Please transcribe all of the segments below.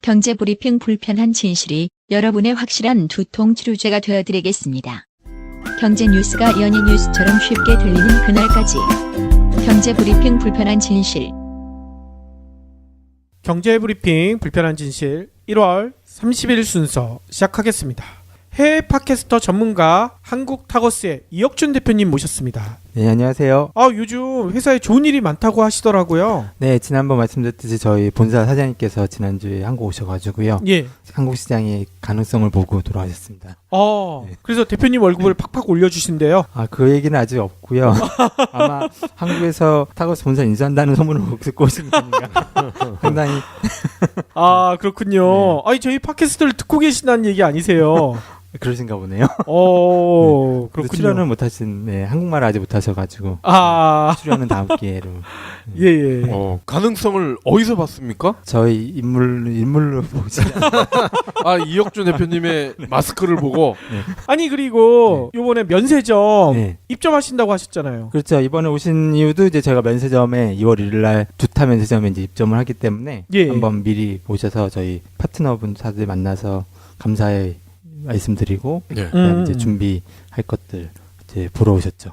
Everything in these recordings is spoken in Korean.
경제브리핑 불편한 진실이 여러분의 확실한 두통 치료제가 되어드리겠습니다. 경제 뉴스가 연예 뉴스처럼 쉽게 들리는 그날까지. 경제브리핑 불편한 진실. 경제브리핑 불편한 진실 1월 30일 순서 시작하겠습니다. 해외 팟캐스터 전문가 한국타거스의 이혁준 대표님 모셨습니다. 네, 안녕하세요. 요즘 회사에 좋은 일이 많다고 하시더라고요. 네, 지난번 말씀드렸듯이 저희 본사 사장님께서 지난주에 한국 오셔가지고요. 예. 한국 시장의 가능성을 보고 돌아가셨습니다. 네. 그래서 대표님 월급을 팍팍 올려주신대요. 그 얘기는 아직 없고요. 아마 한국에서 타거스 본사 인수한다는 소문을 듣고 오신 거 아닌가. 상당히. 그렇군요. 네. 저희 팟캐스트를 듣고 계신다는 얘기 아니세요? 그러신가 보네요. 그렇군요. 출연은 못하신, 한국말 아직 못하셔가지고. 출연은 다음 기회로. 예. 가능성을 어디서 봤습니까? 저희 인물로 보시면. 이혁준 대표님의 마스크를 보고. 네. 그리고 요번에 면세점 입점하신다고 하셨잖아요. 그렇죠. 이번에 오신 이유도 이제 제가 면세점에 2월 1일 날 두타 면세점에 이제 입점을 하기 때문에 한번 미리 오셔서 저희 파트너분들 만나서 감사의 말씀드리고 이제 준비할 것들 이제 보러 오셨죠.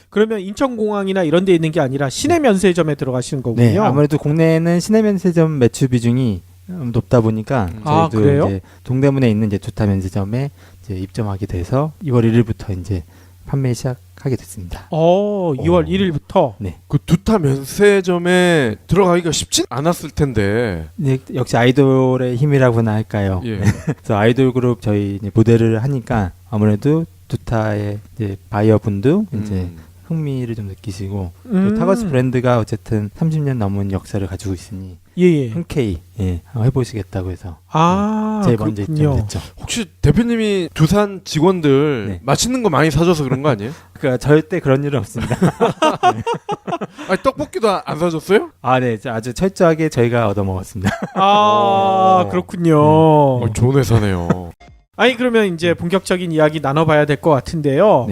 그러면 인천공항이나 이런 데 있는 게 아니라 시내 면세점에 들어가시는 거군요. 네, 아무래도 국내에는 시내 면세점 매출 비중이 높다 보니까 저희도 그래요? 이제 동대문에 있는 이제 두타 면세점에 이제 입점하게 돼서 2월 1일부터 이제 판매 시작하게 됐습니다. 2월 1일부터. 네. 그 두타 면세점에 들어가기가 쉽진 않았을 텐데. 네, 역시 아이돌의 힘이라고나 할까요? 예. 그래서 아이돌 그룹 저희 이제 모델을 하니까 아무래도 두타의 이제 바이어분도 이제 흥미를 좀 느끼시고 또 타거스 브랜드가 어쨌든 30년 넘은 역사를 가지고 있으니 흔쾌히 해보시겠다고 해서 제일 먼저 입점했죠. 혹시 대표님이 두산 직원들 맛있는 거 많이 사줘서 그런 거 아니에요? 그러니까 절대 그런 일은 없습니다. 떡볶이도 안 사줬어요? 네, 아주 철저하게 저희가 얻어먹었습니다. 그렇군요. 좋은 회사네요. 그러면 이제 본격적인 이야기 나눠봐야 될 것 같은데요.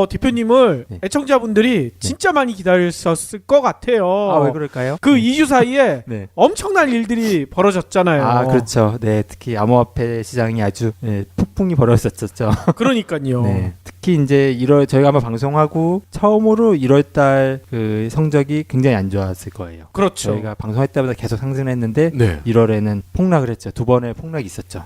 대표님을 애청자분들이 진짜 많이 기다리셨을 것 같아요. 왜 그럴까요? 그 2주 사이에 엄청난 일들이 벌어졌잖아요. 그렇죠. 네, 특히 암호화폐 시장이 아주 폭풍이 벌어졌었죠. 그러니까요. 특히 이제 저희가 아마 방송하고 처음으로 1월달 그 성적이 굉장히 안 좋았을 거예요. 그렇죠. 저희가 방송할 때마다 계속 상승했는데 1월에는 폭락을 했죠. 두 번의 폭락이 있었죠.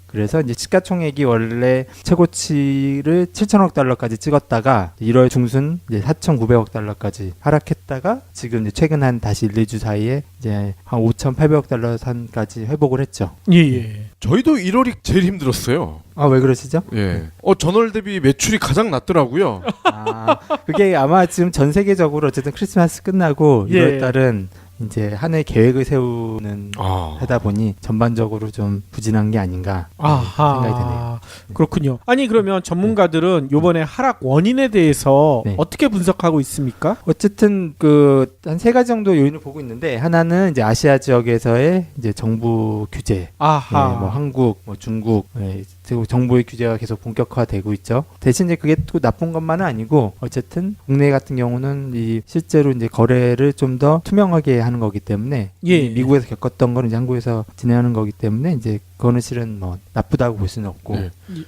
그래서 이제 시가총액이 원래 최고치를 7천억 달러까지 찍었다가 1월 중순 이제 4,900억 달러까지 하락했다가 지금 이제 최근 한 다시 1, 2주 사이에 이제 한 5,800억 달러 선까지 회복을 했죠. 저희도 1월이 제일 힘들었어요. 왜 그러시죠? 전월 대비 매출이 가장 낮더라고요. 그게 아마 지금 전 세계적으로 어쨌든 크리스마스 끝나고 1월 달은 이제 한 해 계획을 세우는 하다 보니 전반적으로 좀 부진한 게 아닌가 생각이 드네요. 그렇군요. 그러면 전문가들은 요번에 하락 원인에 대해서 어떻게 분석하고 있습니까? 어쨌든 그 한 세 가지 정도 요인을 보고 있는데 하나는 이제 아시아 지역에서의 이제 정부 규제, 뭐 한국, 뭐 중국, 정부의 규제가 계속 본격화되고 있죠. 대신 이제 그게 또 나쁜 것만은 아니고 어쨌든 국내 같은 경우는 이 실제로 이제 거래를 좀 더 투명하게 하는 거기 때문에 미국에서 겪었던 거는 이제 한국에서 진행하는 거기 때문에 이제 그거는 실은 뭐 나쁘다고 볼 수는 없고.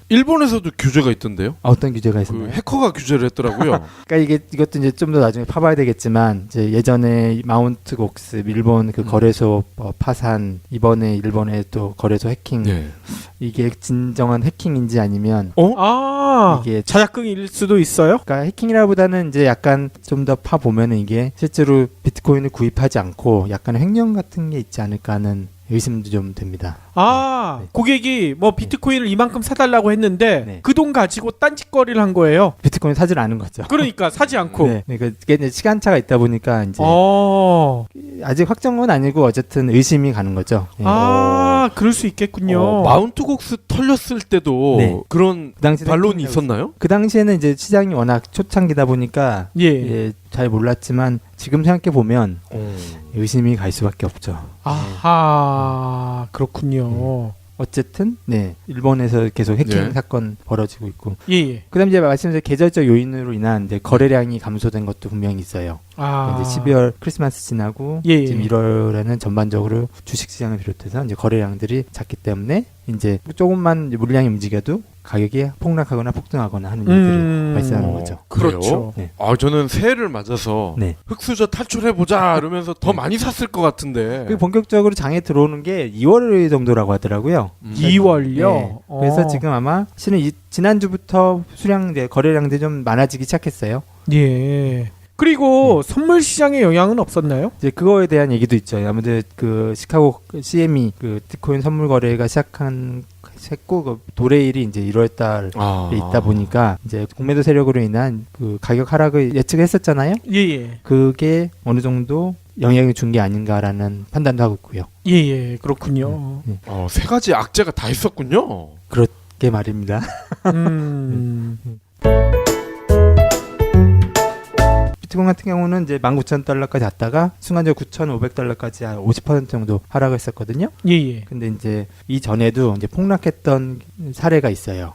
일본에서도 규제가 있던데요? 어떤 규제가 있었나요? 해커가 규제를 했더라고요. 그러니까 이것도 이제 좀 더 나중에 파봐야 되겠지만 이제 예전에 마운트 곡스 일본 그 거래소 파산, 이번에 일본의 또 거래소 해킹. 이게 진정한 해킹인지 아니면 이게 자작극일 수도 있어요? 그러니까 해킹이라보다는 이제 약간 좀 더 파 보면은 이게 실제로 비트코인을 구입하지 않고 약간 횡령 같은 게 있지 않을까 하는 의심도 좀 됩니다. 고객이 뭐 비트코인을 이만큼 사달라고 했는데 그 돈 가지고 딴짓거리를 한 거예요. 비트코인 사질 않은 거죠. 그러니까 사지 않고. 그러니까 이게 이제 시간차가 있다 보니까 이제 아직 확정은 아니고 어쨌든 의심이 가는 거죠. 그럴 수 있겠군요. 마운트 곡스 털렸을 때도 그런 그 반론이 있었나요? 그 당시에는 이제 시장이 워낙 초창기다 보니까 잘 몰랐지만 지금 생각해 보면 의심이 갈 수밖에 없죠. 그렇군요. 어쨌든 일본에서 계속 해킹 사건 벌어지고 있고. 예. 그다음에 이제 말씀드린 계절적 요인으로 인한 이제 거래량이 감소된 것도 분명히 있어요. 이제 12월 크리스마스 지나고 예. 지금 1월에는 전반적으로 주식시장을 비롯해서 이제 거래량들이 작기 때문에 이제 조금만 물량이 움직여도 가격이 폭락하거나 폭등하거나 하는 일들이 발생하는 거죠. 그래요? 그렇죠. 네. 저는 새해를 맞아서 네. 흑수저 탈출해보자 이러면서 더 많이 샀을 것 같은데. 그 본격적으로 장에 들어오는 게 2월 정도라고 하더라고요. 2월요? 네. 그래서 지금 아마 실은 지난주부터 거래량들이 좀 많아지기 시작했어요. 예. 그리고 선물 시장에 영향은 없었나요? 이제 그거에 대한 얘기도 있죠. 아무래도 그 시카고 CME 그 비트코인 선물 거래가 했고 그 도레일이 이제 1월 달에 있다 보니까 이제 공매도 세력으로 인한 그 가격 하락을 예측했었잖아요. 예. 그게 어느 정도 영향을 준 게 아닌가라는 판단도 하고 있고요. 예, 그렇군요. 세 가지 악재가 다 있었군요. 그렇게 말입니다. 비트코인 같은 경우는 이제 19,000달러까지 갔다가 순간적으로 9,500달러까지 한 50% 정도 하락을 했었거든요. 예. 근데 이제 이전에도 이제 폭락했던 사례가 있어요.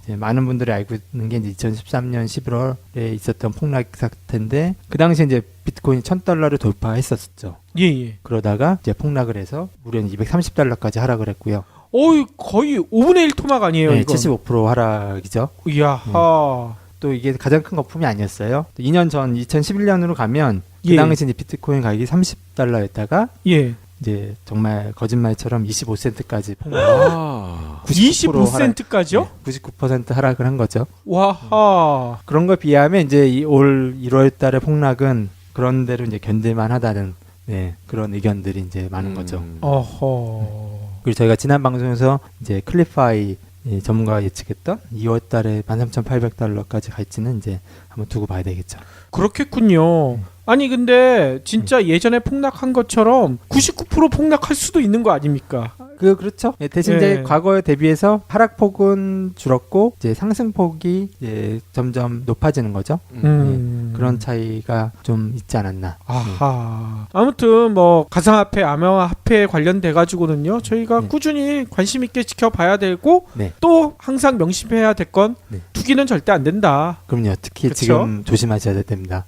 이제 많은 분들이 알고 있는 게 이제 2013년 11월에 있었던 폭락 사태인데 그 당시에 이제 비트코인이 1,000달러를 돌파했었죠. 예. 그러다가 이제 폭락을 해서 무려 230달러까지 하락을 했고요. 거의 5분의 1 토막 아니에요, 네, 이거? 75% 하락이죠. 이야. 또 이게 가장 큰 거품이 아니었어요. 2년 전 2011년으로 가면 그 당시 이제 비트코인 가격이 30달러였다가 이제 정말 거짓말처럼 25센트까지 폭락. 25센트까지요? 네, 99% 하락을 한 거죠. 와하. 그런 걸 비하면 이제 올 1월 달의 폭락은 그런 대로 이제 견딜만 하다는 그런 의견들이 이제 많은 거죠. 어허. 그리고 저희가 지난 방송에서 이제 클리파이 전문가가 예측했던 2월 달에 13,800달러까지 갈지는 이제 한번 두고 봐야 되겠죠. 그렇겠군요. 아니 근데 진짜 예전에 폭락한 것처럼 99% 폭락할 수도 있는 거 아닙니까? 그렇죠. 대신 이제 과거에 대비해서 하락폭은 줄었고 이제 상승폭이 이제 점점 높아지는 거죠. 그런 차이가 좀 있지 않았나. 아하. 아무튼 뭐 가상화폐, 암호화폐 관련돼 가지고는요. 저희가 꾸준히 관심 있게 지켜봐야 되고 또 항상 명심해야 될 건 투기는 절대 안 된다. 그럼요. 특히 그쵸? 지금 조심하셔야 됩니다.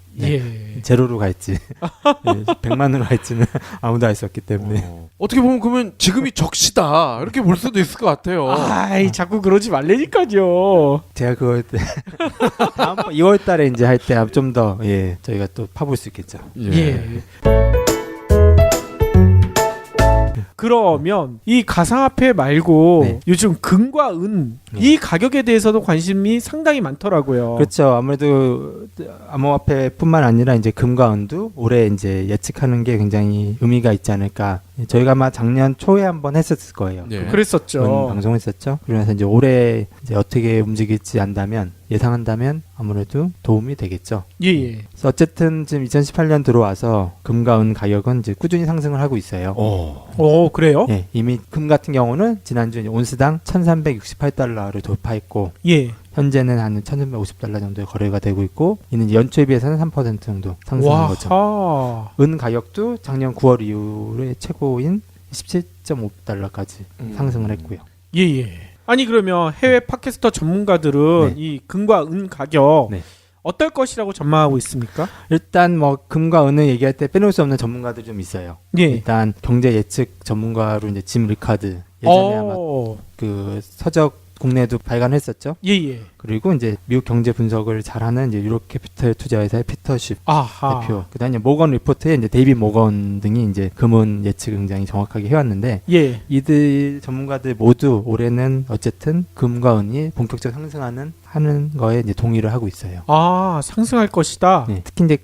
제로로 갈지 100만으로 갈지는 아무도 알 수 없기 때문에 어떻게 보면 그러면 지금이 적시다 이렇게 볼 수도 있을 것 같아요. 자꾸 그러지 말라니까요. 제가 그걸 다음 2월 달에 이제 할 때 좀 더 저희가 또 파볼 수 있겠죠. 그러면 이 가상화폐 말고 요즘 금과 은 이 가격에 대해서도 관심이 상당히 많더라고요. 그렇죠. 아무래도 암호화폐뿐만 아니라 이제 금과 은도 올해 이제 예측하는 게 굉장히 의미가 있지 않을까. 저희가 아마 작년 초에 한번 했었을 거예요. 그랬었죠. 방송했었죠. 그래서 이제 올해 이제 어떻게 움직일지 안다면 예상한다면 아무래도 도움이 되겠죠. 그래서 어쨌든 지금 2018년 들어와서 금과 은 가격은 이제 꾸준히 상승을 하고 있어요. 그래요? 이미 금 같은 경우는 지난주 이제 온스당 1,368달러를 돌파했고 현재는 한 1,350달러 정도의 거래가 되고 있고 이는 연초에 비해서는 3% 정도 상승한 거죠. 은 가격도 작년 9월 이후에 최고인 17.5달러까지 상승을 했고요. 아니 그러면 해외 팟캐스터 전문가들은 이 금과 은 가격 어떨 것이라고 전망하고 있습니까? 일단 뭐 금과 은을 얘기할 때 빼놓을 수 없는 전문가들이 좀 있어요. 일단 경제 예측 전문가로 이제 짐 리카드 예전에 아마 그 서적 국내에도 발간했었죠. 그리고 이제 미국 경제 분석을 잘하는 이제 유럽 캐피털 투자회사의 피터 쉽 대표. 그다음에 이제 모건 리포트의 이제 데이빗 모건 등이 이제 금은 예측을 굉장히 정확하게 해왔는데 이들 전문가들 모두 올해는 어쨌든 금과 은이 본격적으로 하는 거에 이제 동의를 하고 있어요. 상승할 것이다. 특히 이제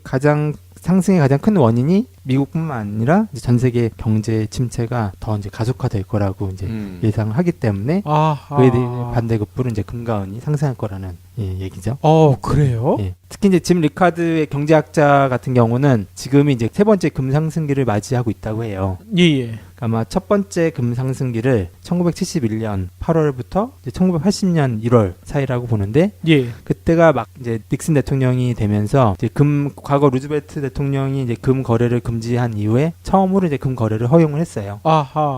상승의 가장 큰 원인이 미국뿐만 아니라 이제 전 세계 경제 침체가 더 이제 가속화될 거라고 이제 예상을 하기 때문에 그에 대해 반대급부로 이제 금과 은이 상승할 거라는 얘기죠. 그래요? 특히 이제 짐 리카드의 경제학자 같은 경우는 지금이 이제 세 번째 금 상승기를 맞이하고 있다고 해요. 아마 첫 번째 금 상승기를 1971년 8월부터 이제 1980년 1월 사이라고 보는데 그때가 막 이제 닉슨 대통령이 되면서 이제 과거 루즈벨트 대통령이 이제 금 거래를 금지한 이후에 처음으로 이제 금 거래를 허용을 했어요.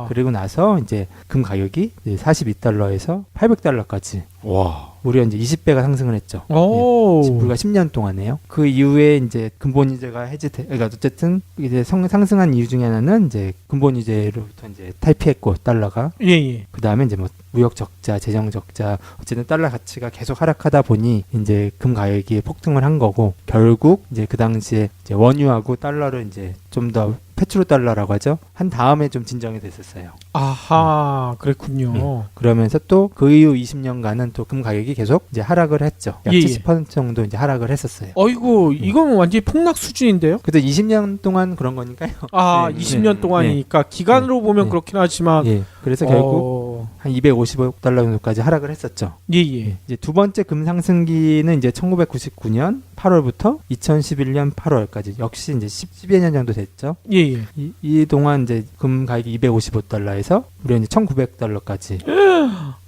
그리고 나서 이제 금 가격이 이제 42달러에서 800달러까지 와. 무려 이제 20배가 상승을 했죠. 오. 불과 10년 동안에요. 그 이후에 이제 근본이자가 그러니까 어쨌든 이제 상승한 이유 중에 하나는 이제 근본이자로부터 이제 탈피했고 달러가. 예. 그 다음에 이제 뭐 무역 적자, 재정 적자, 어쨌든 달러 가치가 계속 하락하다 보니 이제 금 가격이 폭등을 한 거고 결국 이제 그 당시에 이제 원유하고 달러를 이제 좀 더 페트로 달러라고 하죠. 한 다음에 좀 진정이 됐었어요. 아하, 그랬군요. 그러면서 또 그 이후 20년간은 또 금 가격이 계속 이제 하락을 했죠. 약 예. 70% 정도 이제 하락을 했었어요. 어이구, 이건 완전히 폭락 수준인데요? 그래도 20년 동안 그런 거니까요. 아, 네. 20년 동안이니까 기간으로 보면 네. 그렇긴 하지만 예. 그래서 결국 한 250억 달러 정도까지 하락을 했었죠. 예. 이제 두 번째 금 상승기는 이제 1999년 8월부터 2011년 8월까지 역시 이제 10여 년 정도 됐죠. 예. 이 동안 이제 금 가격이 255달러에서 무려 이제 1,900달러까지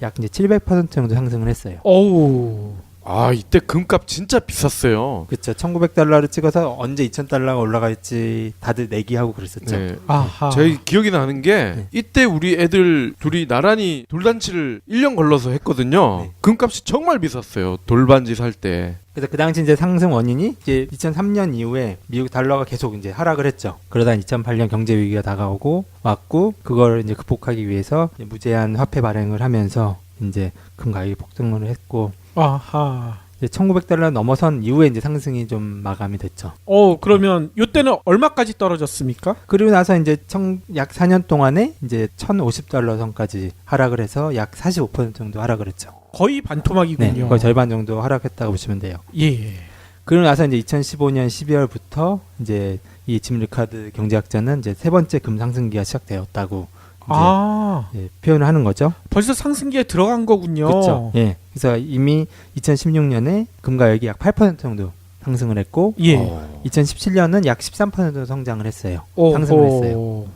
약 이제 700% 정도 상승을 했어요. 어우. 아, 이때 금값 진짜 비쌌어요. 그렇죠. 1,900달러를 찍어서 언제 2,000달러가 올라갈지 다들 내기하고 그랬었죠. 네. 아하. 저희 기억이 나는 게 이때 우리 애들 둘이 나란히 돌잔치를 1년 걸러서 했거든요. 네. 금값이 정말 비쌌어요. 돌반지 살 때. 그래서 그 당시 이제 상승 원인이 이제 2003년 이후에 미국 달러가 계속 이제 하락을 했죠. 그러다 2008년 경제 위기가 다가오고 왔고 그걸 이제 극복하기 위해서 이제 무제한 화폐 발행을 하면서 이제 금 가격이 폭등을 했고 아하. 이제 1,900달러 넘어선 이후에 이제 상승이 좀 마감이 됐죠. 그러면 이때는 얼마까지 떨어졌습니까? 그리고 나서 이제 약 4년 동안에 이제 1,050달러 선까지 하락을 해서 약 45% 정도 하락을 했죠. 거의 반토막이군요. 네, 거의 절반 정도 하락했다고 보시면 돼요. 예. 그러고 나서 이제 2015년 12월부터 이제 이 짐 리카드 경제학자는 이제 세 번째 금 상승기가 시작되었다고 이제 표현을 하는 거죠. 벌써 상승기에 들어간 거군요. 그렇죠. 예. 그래서 이미 2016년에 금 가격이 약 8% 정도 상승을 했고, 예. 2017년은 약 13% 정도 성장을 했어요. 상승을 했어요.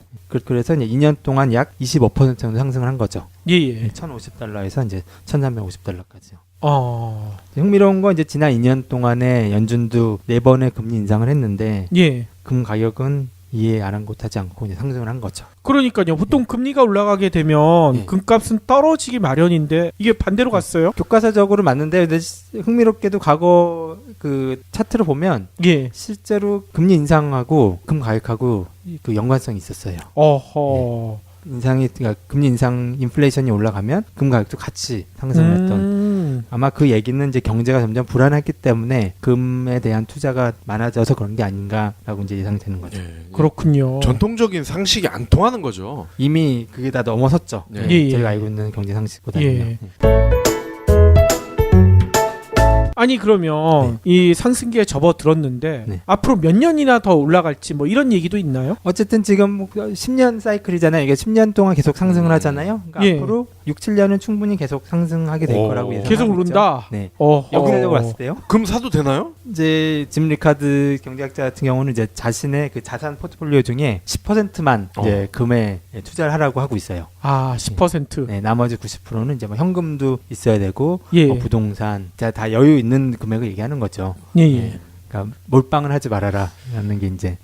그래서 이제 2년 동안 약 25% 정도 상승을 한 거죠. 예. 1,050달러에서 이제 1,350달러까지요. 흥미로운 건 이제 지난 2년 동안에 연준도 4번의 금리 인상을 했는데, 예. 금 가격은 이해 아랑곳하지 않고 이제 상승을 한 거죠. 그러니까요. 보통 금리가 올라가게 되면 금값은 떨어지기 마련인데 이게 반대로 갔어요. 교과서적으로 맞는데 근데 흥미롭게도 과거 그 차트를 보면 실제로 금리 인상하고 금 가격하고 그 연관성이 있었어요. 어허. 그러니까 금리 인상 인플레이션이 올라가면 금 가격도 같이 상승을 했던. 아마 그 얘기는 이제 경제가 점점 불안했기 때문에 금에 대한 투자가 많아져서 그런 게 아닌가라고 이제 예상되는 거죠. 그렇군요. 전통적인 상식이 안 통하는 거죠. 이미 그게 다 넘어섰죠. 저희가 알고 있는 경제 상식보다는요. 아니 그러면 이 상승기에 접어들었는데 앞으로 몇 년이나 더 올라갈지 뭐 이런 얘기도 있나요? 어쨌든 지금 10년 사이클이잖아요. 이게 10년 동안 계속 상승을 하잖아요. 그러니까 앞으로 6, 7년은 충분히 계속 상승하게 될 거라고 예상하고 계속 오른다? 네. 역사적으로 봤을 때요. 금 사도 되나요? 이제 짐 리카드 경제학자 같은 경우는 이제 자신의 그 자산 포트폴리오 중에 10%만 이제 금에 투자를 하라고 하고 있어요. 10%. 네, 나머지 90%는 이제 뭐 현금도 있어야 되고 뭐 부동산, 다 여유 있는 금액을 얘기하는 거죠. 그러니까 몰빵을 하지 말아라라는 게 이제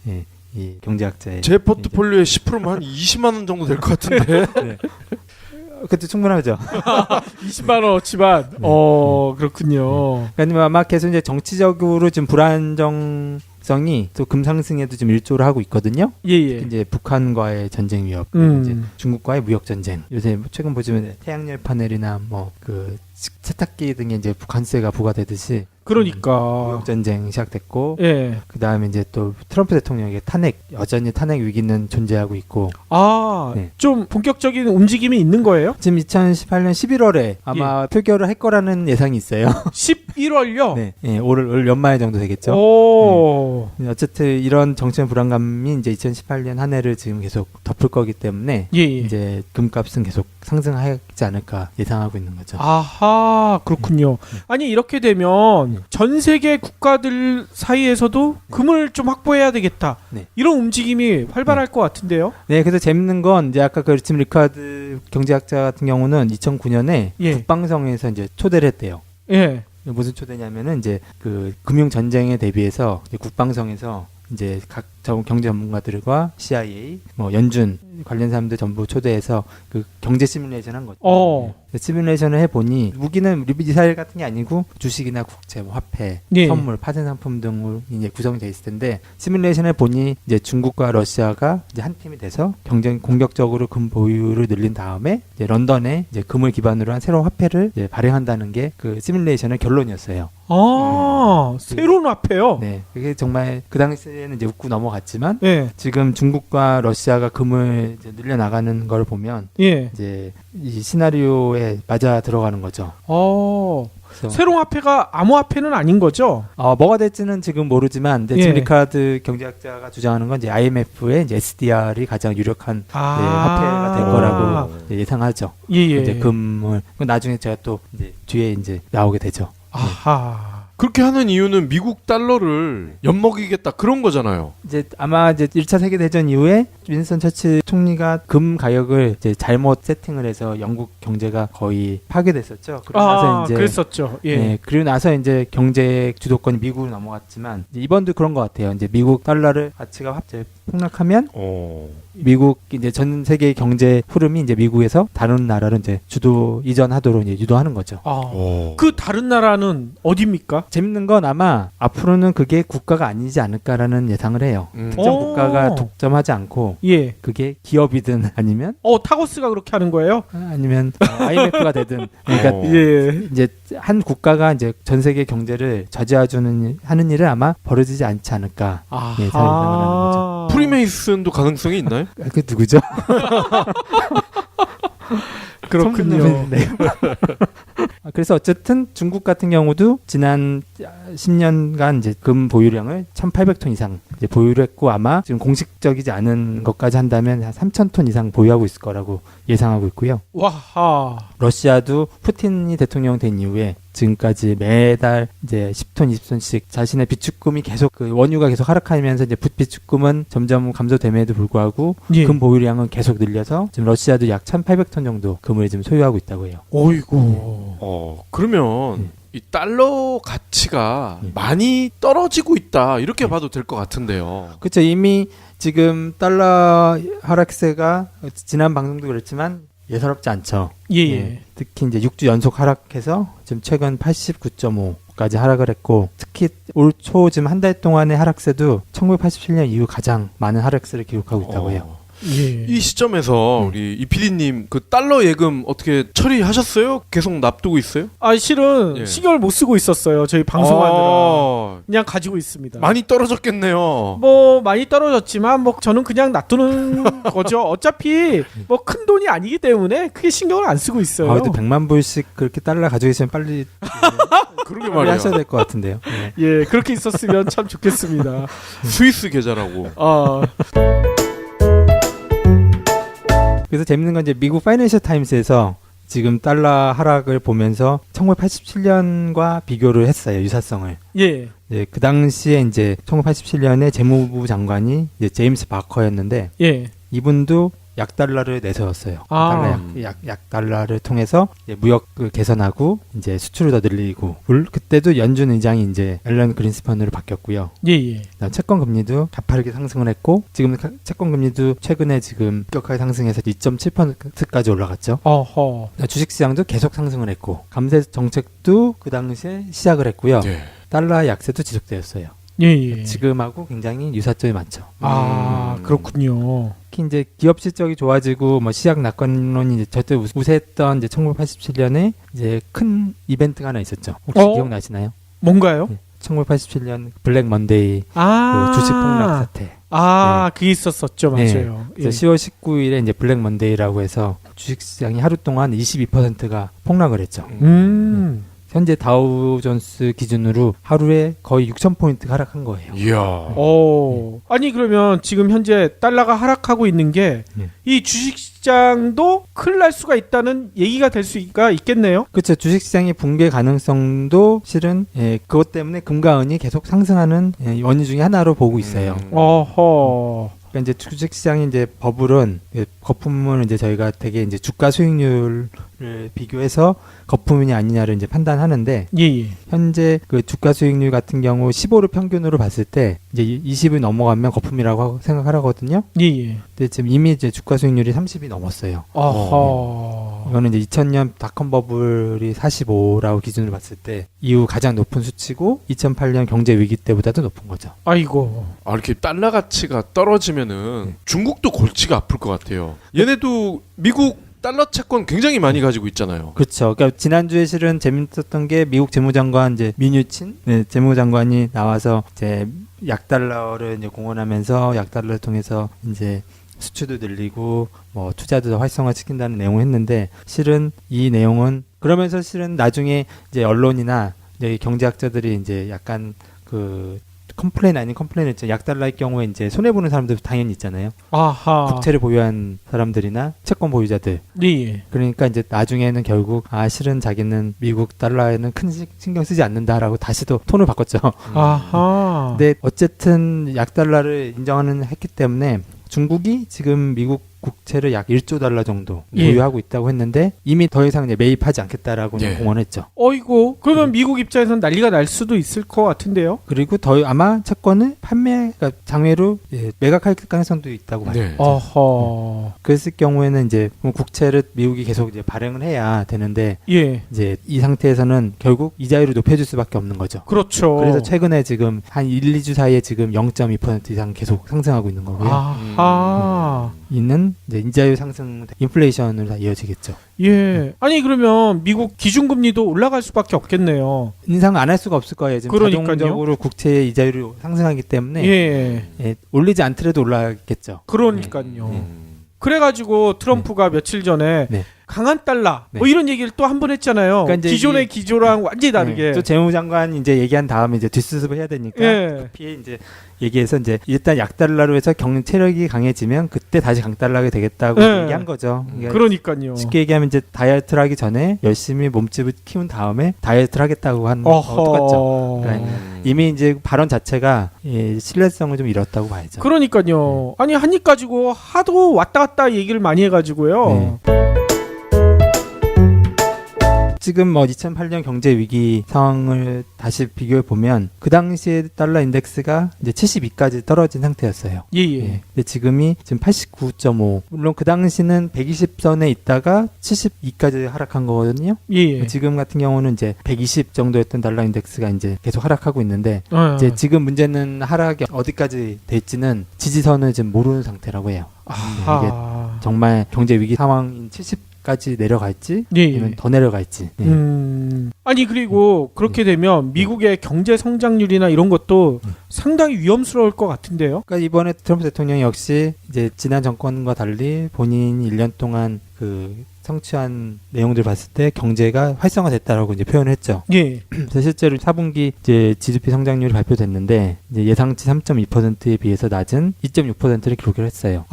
이 경제학자의 제 포트폴리오의 10%면 한 20만 원 정도 될 것 같은데. 그것도 충분하죠. 20만 원어치만. 그렇군요. 그러니까 아마 계속 이제 정치적으로 좀 불안정성이 또 금상승에도 좀 일조를 하고 있거든요. 이제 북한과의 전쟁 위협, 이제 중국과의 무역 전쟁. 요새 최근 보시면 태양열 파넬이나 뭐 그 세탁기 등에 이제 관세가 부과되듯이. 그러니까 무역 전쟁 시작됐고, 그 다음에 이제 또 트럼프 대통령의 여전히 탄핵 위기는 존재하고 있고. 좀 본격적인 움직임이 있는 거예요? 지금 2018년 11월에 아마 표결을 할 거라는 예상이 있어요. 11월요? 네, 올 연말 정도 되겠죠. 어쨌든 이런 정치적 불안감이 이제 2018년 한 해를 지금 계속 덮을 거기 때문에 이제 금값은 계속 상승하지 않을까 예상하고 있는 거죠. 그렇군요. 아니 이렇게 되면 전 세계 국가들 사이에서도 금을 좀 확보해야 되겠다. 이런 움직임이 활발할 것 같은데요. 네, 그래서 재밌는 건 이제 아까 그 짐 리카드 경제학자 같은 경우는 2009년에 국방성에서 이제 초대를 했대요. 무슨 초대냐면은 이제 그 금융 전쟁에 대비해서 이제 국방성에서 이제 각 경제 전문가들과 CIA, 뭐 연준 관련 사람들 전부 초대해서 그 경제 시뮬레이션 한 거죠. 시뮬레이션을 해보니 무기는 미사일 같은 게 아니고 주식이나 국채, 뭐 화폐, 선물, 파생 상품 등으로 이제 구성이 돼 있을 텐데 시뮬레이션을 보니 이제 중국과 러시아가 이제 한 팀이 돼서 경쟁 공격적으로 금 보유를 늘린 다음에 이제 런던에 이제 금을 기반으로 한 새로운 화폐를 이제 발행한다는 게 그 시뮬레이션의 결론이었어요. 새로운 화폐요? 네, 그게 정말 그 당시에는 이제 웃고 넘어갔지만 지금 중국과 러시아가 금을 이제 늘려 나가는 걸 보면 이제 이 시나리오에 맞아 들어가는 거죠. 새로운 화폐가 암호화폐는 아닌 거죠? 뭐가 될지는 지금 모르지만 짐 리카드 경제학자가 주장하는 건 이제 IMF의 이제 SDR이 가장 유력한 화폐가 될 거라고 예상하죠. 이제 금을 나중에 제가 또 이제 뒤에 이제 나오게 되죠. 그렇게 하는 이유는 미국 달러를 엿먹이겠다 그런 거잖아요. 이제 아마 이제 1차 세계 대전 이후에 윈스턴 처칠 총리가 금 가격을 이제 잘못 세팅을 해서 영국 경제가 거의 파괴됐었죠. 그러고 나서 이제 그랬었죠. 그리고 나서 이제 경제 주도권이 미국으로 넘어갔지만 이번도 그런 것 같아요. 이제 미국 달러를 가치가 갑자기 폭락하면 미국 이제 전 세계 경제 흐름이 이제 미국에서 다른 나라를 이제 주도 이전하도록 이제 유도하는 거죠. 그 다른 나라는 어디입니까? 재밌는 건 아마 앞으로는 그게 국가가 아니지 않을까라는 예상을 해요. 특정 국가가 독점하지 않고 그게 기업이든 아니면 타고스가 그렇게 하는 거예요? 아니면 IMF가 되든 그러니까 이제 한 국가가 이제 전 세계 경제를 좌지우지하는 하는 일을 아마 벌어지지 않지 않을까 예상을 하는 거죠. 프리메이슨도 가능성이 있나요? 그 누구죠? 그렇군요. 그래서 어쨌든 중국 같은 경우도 지난 10년간 이제 금 보유량을 1,800톤 이상 이제 보유를 했고 아마 지금 공식적이지 않은 것까지 한다면 한 3,000톤 이상 보유하고 있을 거라고 예상하고 있고요. 러시아도 푸틴이 대통령 된 이후에 지금까지 매달 이제 10톤, 20톤씩 자신의 비축금이 계속 그 원유가 계속 하락하면서 이제 비축금은 점점 감소됨에도 불구하고 금 보유량은 계속 늘려서 지금 러시아도 약 1,800톤 정도 금을 지금 소유하고 있다고 해요. 그러면 이 달러 가치가 많이 떨어지고 있다 이렇게 봐도 될 것 같은데요. 그렇죠. 이미 지금 달러 하락세가 지난 방송도 그랬지만 예사롭지 않죠. 특히 이제 6주 연속 하락해서 지금 최근 89.5까지 하락을 했고 특히 올 초 지금 한 달 동안의 하락세도 1987년 이후 가장 많은 하락세를 기록하고 있다고 해요. 이 시점에서 우리 이 PD님 그 달러 예금 어떻게 처리하셨어요? 계속 납두고 있어요? 실은 신경을 못 쓰고 있었어요. 저희 방송하느라 그냥 가지고 있습니다. 많이 떨어졌겠네요. 뭐 많이 떨어졌지만 뭐 저는 그냥 놔두는 거죠. 어차피 뭐 큰 돈이 아니기 때문에 크게 신경을 안 쓰고 있어요. 그래도 100만 불씩 그렇게 달러 가지고 있으면 빨리 그러게 말이야. 하셔야 될 것 같은데요. 그렇게 있었으면 참 좋겠습니다. 스위스 계좌라고. 그래서 재밌는 건 이제 미국 파이낸셜 타임스에서 지금 달러 하락을 보면서 1987년과 비교를 했어요. 유사성을. 그 당시에 이제 1987년에 재무부 장관이 이제 제임스 바커였는데 이분도 약달러를 내세웠어요. 약달러를 통해서 이제 무역을 개선하고 이제 수출을 더 늘리고 그때도 연준 의장이 이제 앨런 그린스펀으로 바뀌었고요. 채권 금리도 가파르게 상승을 했고 지금 채권 금리도 최근에 지금 급격하게 상승해서 2.7%까지 올라갔죠. 주식 시장도 계속 상승을 했고 감세 정책도 그 당시에 시작을 했고요. 달러 약세도 지속되었어요. 지금하고 굉장히 유사점이 많죠. 그렇군요. 특히 이제 기업 실적이 좋아지고 뭐 시장 낙관론이 이제 절대 우세했던 이제 1987년에 이제 큰 이벤트가 하나 있었죠. 혹시 기억나시나요? 뭔가요? 1987년 블랙 먼데이 그 주식 폭락 사태. 그게 있었었죠, 맞아요. 그래서 10월 19일에 이제 블랙 먼데이라고 해서 주식 시장이 하루 동안 22%가 폭락을 했죠. 현재 다우존스 기준으로 하루에 거의 6,000포인트 하락한 거예요. 아니 그러면 지금 현재 달러가 하락하고 있는 게 이 주식시장도 큰일 날 수가 있다는 얘기가 될 수가 있겠네요. 그렇죠. 주식시장의 붕괴 가능성도 실은 그것 때문에 금과 은이 계속 상승하는 원인 중에 하나로 보고 있어요. 그러니까 이제 주식시장이 이제 버블은 거품은 이제 저희가 되게 이제 주가 수익률을 비교해서 거품이냐 아니냐를 이제 판단하는데 예. 현재 그 주가 수익률 같은 경우 15를 평균으로 봤을 때 이제 20이 넘어가면 거품이라고 생각을 하거든요. 예. 근데 지금 이미 이제 주가 수익률이 30이 넘었어요. 아하. 이거는 이제 2000년 닷컴 버블이 45라고 기준으로 봤을 때 이후 가장 높은 수치고 2008년 경제 위기 때보다도 높은 거죠. 아이고. 이렇게 달러 가치가 떨어지면은 중국도 골치가 아플 것 같아요. 얘네도 미국 달러 채권 굉장히 많이 가지고 있잖아요. 그렇죠. 그러니까 지난주에 실은 재밌었던 게 미국 재무장관 이제 민유친 재무장관이 나와서 이제 약달러를 이제 공언하면서 약달러를 통해서 이제 수출도 늘리고 뭐 투자도 더 활성화시킨다는 내용을 했는데 실은 이 내용은 그러면서 실은 나중에 이제 언론이나 이제 경제학자들이 이제 약간 그 컴플레인 아닌 컴플레인 있죠. 약달러의 경우에 이제 손해 보는 사람들 당연히 있잖아요. 아하. 국채를 보유한 사람들이나 채권 보유자들. 예. 그러니까 이제 나중에는 결국 실은 자기는 미국 달러에는 큰 신경 쓰지 않는다라고 다시 또 톤을 바꿨죠. 아하. 근데 어쨌든 약달러를 인정하는 했기 때문에 중국이 지금 미국 국채를 약 1조 달러 정도 보유하고 있다고 했는데 이미 더 이상 이제 매입하지 않겠다라고는 공언했죠. 어이고, 그러면 미국 입장에서는 난리가 날 수도 있을 것 같은데요. 그리고 더 아마 채권을 그러니까 장외로 매각할 가능성도 있다고 봐요. 네. 어허. 그랬을 경우에는 이제 국채를 미국이 계속 이제 발행을 해야 되는데 예. 이제 이 상태에서는 결국 이자율을 높여줄 수밖에 없는 거죠. 그렇죠. 그래서 최근에 지금 한 1, 2주 사이에 지금 0.2% 이상 계속 상승하고 있는 거고요. 아하. 이는 이제 이자율 상승, 인플레이션으로 다 이어지겠죠. 예. 아니 그러면 미국 기준금리도 올라갈 수밖에 없겠네요. 인상 안 할 수가 없을 거예요. 지금 그러니까요. 자동적으로 국채의 이자율이 상승하기 때문에 예. 올리지 않더라도 올라가겠죠. 그러니까요. 그래가지고 트럼프가 며칠 전에 강한 달러 뭐 이런 얘기를 또 한 번 했잖아요. 그러니까 기존의 기조랑 완전히 다르게. 또 재무장관이 이제 얘기한 다음에 이제 뒷수습을 해야 되니까 급히 이제 얘기해서 이제 일단 약달러로 해서 체력이 강해지면 그때 다시 강달러가 되겠다고 얘기한 거죠. 그러니까요. 쉽게 얘기하면 이제 다이어트를 하기 전에 열심히 몸집을 키운 다음에 다이어트를 하겠다고 한 거 똑같죠. 그러니까 이미 이제 발언 자체가 신뢰성을 좀 잃었다고 봐야죠. 그러니까요. 아니 한입 가지고 하도 왔다 갔다 얘기를 많이 해가지고요. 지금 뭐 2008년 경제 위기 상황을 다시 비교해 보면 그 당시에 달러 인덱스가 이제 72까지 떨어진 상태였어요. 예. 근데 지금이 지금 89.5. 물론 그 당시는 120선에 있다가 72까지 하락한 거거든요. 예. 지금 같은 경우는 이제 120 정도였던 달러 인덱스가 이제 계속 하락하고 있는데 이제 지금 문제는 하락이 어디까지 될지는 지지선을 지금 모르는 상태라고 해요. 이게 정말 경제 위기 상황인 70까지 내려갈지 아니면 더 내려갈지. 아니 그리고 그렇게 되면 미국의 경제 성장률이나 이런 것도 상당히 위험스러울 것 같은데요. 그러니까 이번에 트럼프 대통령 역시 이제 지난 정권과 달리 본인이 1년 동안 그 성취한 내용들 봤을 때 경제가 활성화됐다라고 이제 표현을 했죠. 예. 그래서 실제로 4분기 이제 GDP 성장률이 발표됐는데 이제 예상치 3.2%에 비해서 낮은 2.6%를 기록을 했어요.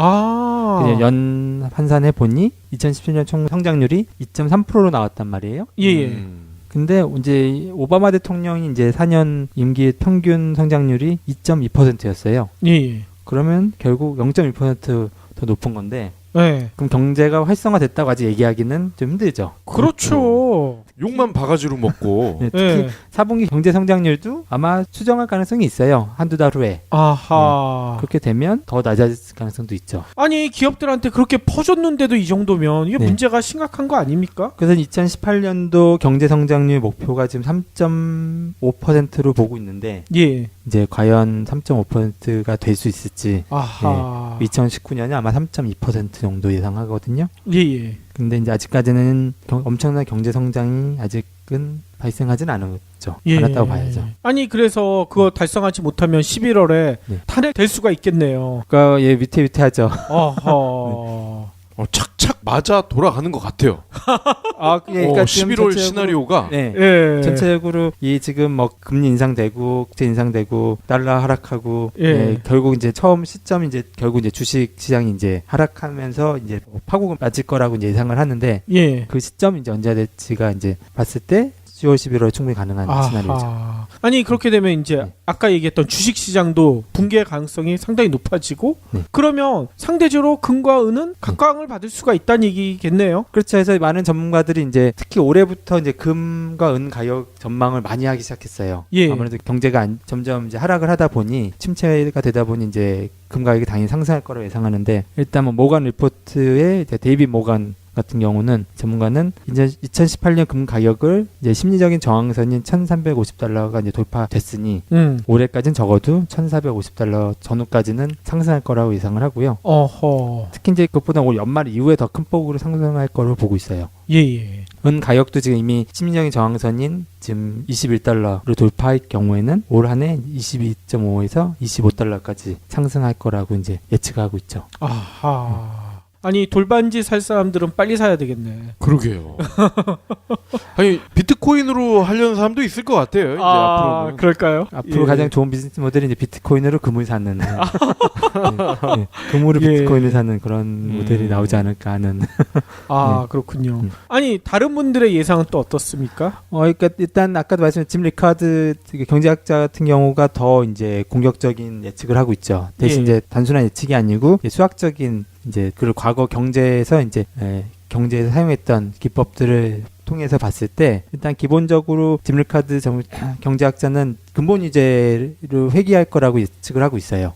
연 환산해 보니 2017년 총 성장률이 2.3%로 나왔단 말이에요. 예. 근데 이제 오바마 대통령이 이제 4년 임기 평균 성장률이 2.2%였어요. 예. 그러면 결국 0.1% 더 높은 건데. 네. 그럼 경제가 활성화됐다고 아직 얘기하기는 좀 힘들죠. 그렇죠. 욕만 바가지로 먹고. 특히 4분기 경제 성장률도 아마 수정할 가능성이 있어요. 한두 달 후에. 그렇게 되면 더 낮아질 가능성도 있죠. 아니 기업들한테 그렇게 퍼줬는데도 이 정도면 이게 문제가 심각한 거 아닙니까? 그래서 2018년도 경제 성장률 목표가 지금 3.5%로 보고 있는데 이제 과연 3.5%가 될 수 있을지. 2019년에 아마 3.2% 정도 예상하거든요. 근데 이제 아직까지는 엄청난 경제 성장이 아직은 발생하진 않았죠. 않았다고 봐야죠. 아니 그래서 그거 달성하지 못하면 11월에 탄핵될 수가 있겠네요. 그러니까 위태위태하죠. 착착 맞아 돌아가는 것 같아요. 그러니까 11월 시나리오가 전체적으로 이 지금 뭐 금리 인상되고 국채 인상되고 달러 하락하고 결국 이제 처음 시점 이제 결국 이제 주식 시장이 이제 하락하면서 이제 파국을 맞을 거라고 이제 예상을 하는데 그 시점이 이제 언제 될지가 이제 봤을 때 10월, 11월 충분히 가능한 시나리오죠. 아니 그렇게 되면 이제 네. 아까 얘기했던 주식 시장도 붕괴 가능성이 상당히 높아지고 네. 그러면 상대적으로 금과 은은 각광을 받을 수가 있다는 얘기겠네요. 그렇죠. 그래서 많은 전문가들이 이제 특히 올해부터 이제 금과 은 가격 전망을 많이 하기 시작했어요. 예. 아무래도 경제가 점점 이제 하락을 하다 보니 침체가 되다 보니 이제 금 가격이 당연히 상승할 거라고 예상하는데 일단 뭐 모간 리포트의 이제 데이빗 모간 같은 경우는 전문가는 이제 2018년 금 가격을 이제 심리적인 저항선인 1,350달러가 이제 돌파됐으니 올해까지는 적어도 1,450달러 전후까지는 상승할 거라고 예상을 하고요. 어허. 특히 이제 그것보다 올 연말 이후에 더 큰 폭으로 상승할 거로 보고 있어요. 예예. 은 가격도 지금 이미 심리적인 저항선인 지금 21달러를 돌파할 경우에는 올 한 해 22.5에서 25달러까지 상승할 거라고 이제 예측하고 있죠. 아하. 아니 돌반지 살 사람들은 빨리 사야 되겠네. 그러게요. 아니 비트코인으로 하려는 사람도 있을 것 같아요. 이제 앞으로는. 그럴까요? 앞으로 예. 가장 좋은 비즈니스 모델이 이제 비트코인으로 금을 사는 네, 네. 금으로 예. 비트코인을 사는 그런 모델이 나오지 않을까 하는. 그렇군요. 아니 다른 분들의 예상은 또 어떻습니까? 그러니까 일단 아까도 말씀드린 짐 리카드 경제학자 같은 경우가 더 이제 공격적인 예측을 하고 있죠. 대신 예. 이제 단순한 예측이 아니고 수학적인 이제 그 과거 경제에서 이제 경제에서 사용했던 기법들을 통해서 봤을 때 일단 기본적으로 짐 리카드 경제학자는 근본이제를 회귀할 거라고 예측을 하고 있어요.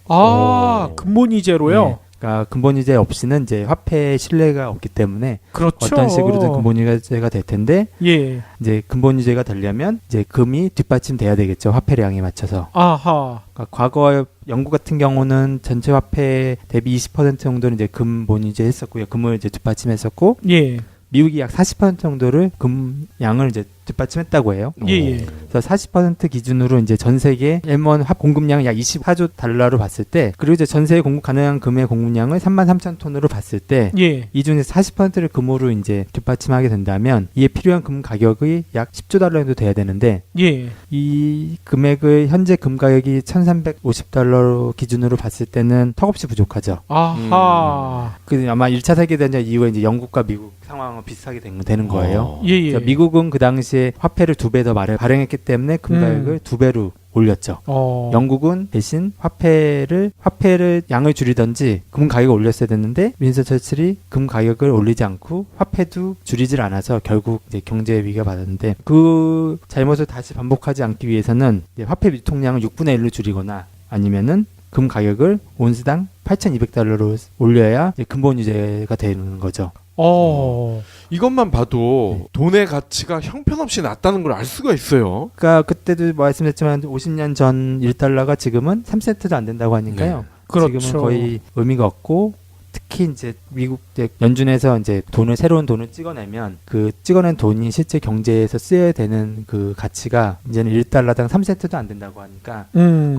근본이제로요? 네. 그러니까 근본이제 없이는 이제 화폐에 신뢰가 없기 때문에 그렇죠. 어떤 식으로든 근본이제가 될 텐데 예. 이제 근본이제가 되려면 이제 금이 뒷받침돼야 되겠죠. 화폐량에 맞춰서. 아하. 그러니까 과거 영국 같은 경우는 전체 화폐 대비 20% 정도는 이제 금본이제 했었고요. 금을 이제 뒷받침했었고 예. 미국이 약 40% 정도를 금양을 이제 뒷받침했다고 해요. 예. 그래서 40% 기준으로 이제 전 세계 M1 공급량을 약 24조 달러로 봤을 때, 그리고 이제 전 세계 공급 가능한 금의 공급량을 33,000톤으로 봤을 때, 예. 이 중에 40%를 금으로 이제 뒷받침하게 된다면 이에 필요한 금 가격이 약 10조 달러 정도 돼야 되는데, 예. 이 금액을 현재 금 가격이 1,350달러로 기준으로 봤을 때는 턱없이 부족하죠. 아하. 그 아마 1차 세계대전 이후에 이제 영국과 미국 상황은 비슷하게 되는 거예요. 예. 그래서 미국은 그 당시에 화폐를 2배 더 발행했기 때문에 금 가격을 2배로 올렸죠. 영국은 대신 화폐를 양을 줄이든지 금 가격을 올렸어야 됐는데 윈스턴 처칠이 금 가격을 올리지 않고 화폐도 줄이질 않아서 결국 이제 경제 위기가 받았는데 그 잘못을 다시 반복하지 않기 위해서는 이제 화폐 유통량을 6분의 1로 줄이거나 아니면은 금 가격을 온스당 8,200달러로 올려야 이제 근본 유제가 되는 거죠. 이것만 봐도 돈의 가치가 형편없이 낮다는 걸 알 수가 있어요. 그러니까 그때도 말씀드렸지만 50년 전 1달러가 지금은 3센트도 안 된다고 하니까요. 그렇죠. 지금은 거의 의미가 없고 특히 이제 미국 연준에서 이제 새로운 돈을 찍어내면 그 찍어낸 돈이 실제 경제에서 쓰여야 되는 그 가치가 이제는 1달러당 3센트도 안 된다고 하니까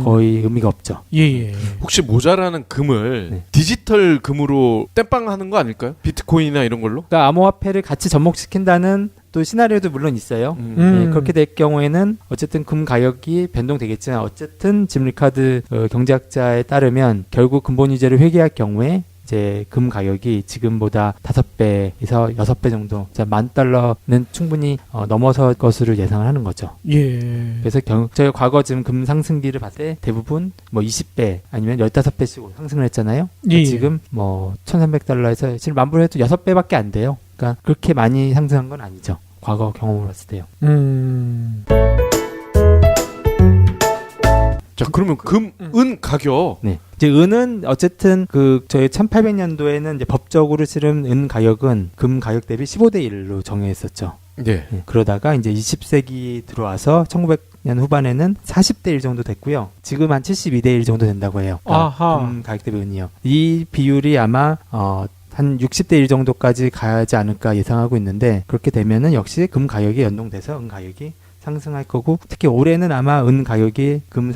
거의 의미가 없죠. 예. 혹시 모자라는 금을 디지털 금으로 땜빵하는 거 아닐까요? 비트코인이나 이런 걸로? 그러니까 암호화폐를 같이 접목시킨다는 또 시나리오도 물론 있어요. 그렇게 될 경우에는 어쨌든 금 가격이 변동되겠지만 어쨌든 짐 리카드 경제학자에 따르면 결국 근본유제를 회귀할 경우에 이제 금 가격이 지금보다 5배에서 6배 정도, $10,000는 충분히 넘어설 것으로 예상을 하는 거죠. 예. 그래서 저희 과거 지금 금 상승기를 봤을 때 대부분 뭐 20배 아니면 15배씩 상승을 했잖아요. 예. 지금 뭐 $1,300에서 지금 만불 해도 6배밖에 안 돼요. 그러니까 그렇게 많이 상승한 건 아니죠. 과거 경험으로 봤을 때요. 자, 그러면 은 가격. 네. 이제 은은 어쨌든 저희 1800년도에는 이제 법적으로 실은 은 가격은 금 가격 대비 15대 1로 정해졌었죠. 네. 그러다가 이제 20세기 들어와서 1900년 후반에는 40대 1 정도 됐고요. 지금 한 72대 1 정도 된다고 해요. 그러니까 금 가격 대비 은이요. 이 비율이 아마 한 60대 1 정도까지 가지 않을까 예상하고 있는데 그렇게 되면은 역시 금 가격이 연동돼서 은 가격이 상승할 거고 특히 올해는 아마 은 가격이 금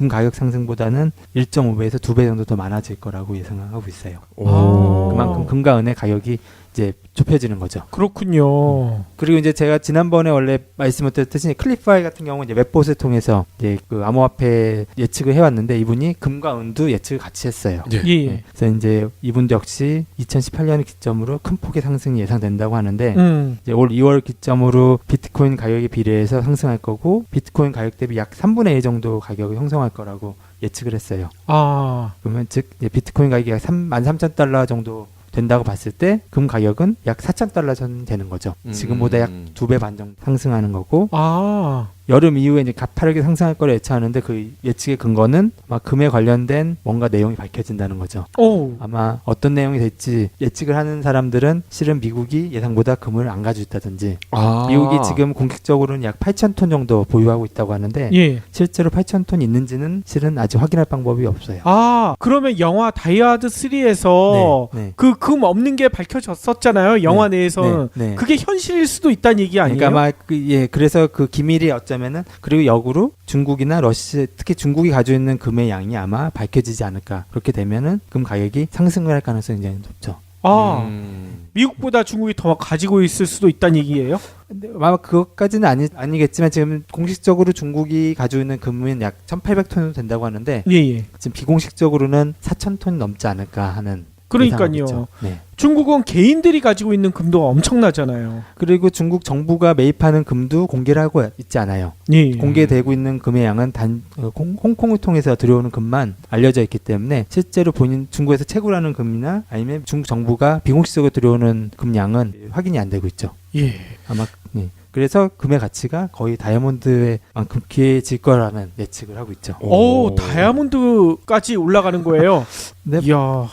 가격 상승보다는 1.5배에서 2배 정도 더 많아질 거라고 예상하고 있어요. 그만큼 금과 은의 가격이 이제 좁혀지는 거죠. 그렇군요. 그리고 이제 제가 지난번에 원래 말씀을 드렸듯이 클리파이 같은 경우는 이제 웹봇을 통해서 이제 그 암호화폐 예측을 해왔는데 이분이 금과 은도 예측을 같이 했어요. 예. 예. 네. 그래서 이제 이분도 역시 2018년을 기점으로 큰 폭의 상승이 예상된다고 하는데 이제 올 2월 기점으로 비트코인 가격에 비례해서 상승할 거고 비트코인 가격 대비 약 3분의 1 정도 가격을 형성할 거라고 예측을 했어요. 아. 그러면 즉 비트코인 가격이 약 13,000달러 정도 된다고 봤을 때 금 가격은 약 4,000달러 전 되는 거죠. 지금보다 약 2배 반 정도 상승하는 거고 아. 여름 이후에 이제 가파르게 상승할 거를 예측하는데 그 예측의 근거는 아마 금에 관련된 뭔가 내용이 밝혀진다는 거죠. 오. 아마 어떤 내용이 될지 예측을 하는 사람들은 실은 미국이 예상보다 금을 안 가지고 있다든지 미국이 지금 공식적으로는 약 8,000톤 정도 보유하고 있다고 하는데 예. 실제로 8,000톤 있는지는 실은 아직 확인할 방법이 없어요. 아, 그러면 영화 다이하드 3에서 네. 그 금 없는 게 밝혀졌었잖아요. 영화 내에서는. 네. 그게 현실일 수도 있다는 얘기 아니에요? 그러니까 아마 그래서 그 기밀이 어쩌면은 그리고 역으로 중국이나 러시아 특히 중국이 가지고 있는 금의 양이 아마 밝혀지지 않을까. 그렇게 되면은 금 가격이 상승을 할 가능성이 굉장히 높죠. 아, 미국보다 중국이 더 가지고 있을 수도 있다는 얘기예요? 근데 아마 그것까지는 아니겠지만 지금 공식적으로 중국이 가지고 있는 금은 약 1,800톤 된다고 하는데 예. 지금 비공식적으로는 4,000톤 넘지 않을까 하는. 그러니까요. 네. 중국은 개인들이 가지고 있는 금도 엄청나잖아요. 그리고 중국 정부가 매입하는 금도 공개를 하고 있지 않아요. 예. 공개되고 있는 금의 양은 홍콩을 통해서 들어오는 금만 알려져 있기 때문에 실제로 본인 중국에서 채굴하는 금이나 아니면 중국 정부가 비공식적으로 들어오는 금 양은 확인이 안 되고 있죠. 예. 아마 그래서 금의 가치가 거의 다이아몬드만큼 귀해질 거라는 예측을 하고 있죠. 오, 다이아몬드까지 올라가는 거예요. 네. 이야.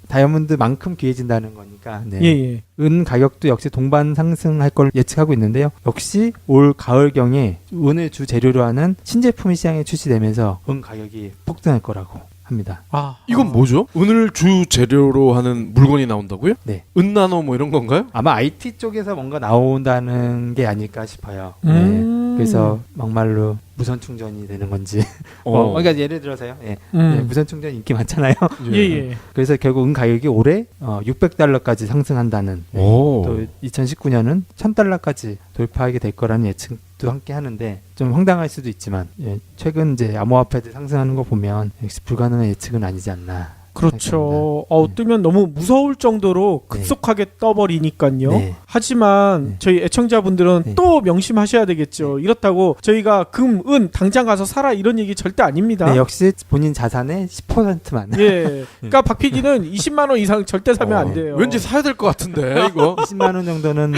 다이아몬드만큼 귀해진다는 거니까. 네. 예. 은 가격도 역시 동반 상승할 걸 예측하고 있는데요. 역시 올 가을경에 은을 주 재료로 하는 신제품이 시장에 출시되면서 은 가격이 폭등할 거라고 합니다. 아, 이건 뭐죠? 은을 주 재료로 하는 물건이 나온다고요? 네. 은나노 뭐 이런 건가요? 아마 IT 쪽에서 뭔가 나온다는 게 아닐까 싶어요. 네. 그래서 막말로 무선 충전이 되는 건지. 그러니까 예를 들어서요. 네, 무선 충전 인기 많잖아요. 예. 그래서 결국 은 가격이 올해 600달러까지 상승한다는. 또 2019년은 1,000달러까지 돌파하게 될 거라는 예측도 함께 하는데 좀 황당할 수도 있지만 최근 이제 암호화폐들 상승하는 거 보면 역시 불가능한 예측은 아니지 않나. 그렇죠. 뜨면 너무 무서울 정도로 급속하게 떠버리니까요. 네. 하지만 저희 애청자분들은 또 명심하셔야 되겠죠. 이렇다고 저희가 금, 은 당장 가서 사라 이런 얘기 절대 아닙니다. 네, 역시 본인 자산의 10%만. 예. 그러니까 박 PD는 20만 원 이상 절대 사면 안 돼요. 왠지 사야 될 것 같은데 이거. 20만 원 정도는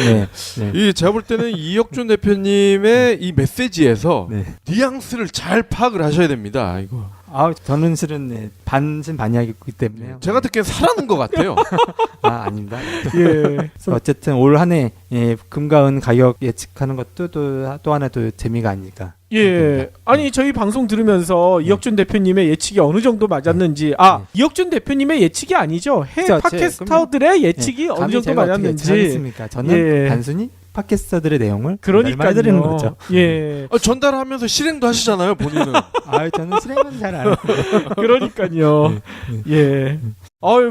이 제가 볼 때는 이혁준 대표님의 이 메시지에서 뉘앙스를 잘 파악을 하셔야 됩니다. 이거. 저는 실은 반신반의하기 때문에요. 제가 듣기엔 사라는 것 같아요. 아닙니다. 예. 어쨌든 올 한 해 금과 은 가격 예측하는 것도 또 하나 또 재미가 아닐까. 예. 아니 저희 방송 들으면서 이혁준 대표님의 예측이 어느 정도 맞았는지 이혁준 대표님의 예측이 아니죠. 해외 팟캐스터들의 예측이 어느 정도 맞았는지. 저는 단순히 팟캐스터들의 내용을 말씀드리는 거죠. 예. 전달하면서 실행도 하시잖아요, 본인은. 저는 실행은 잘 안 해요. 그러니까요. 예.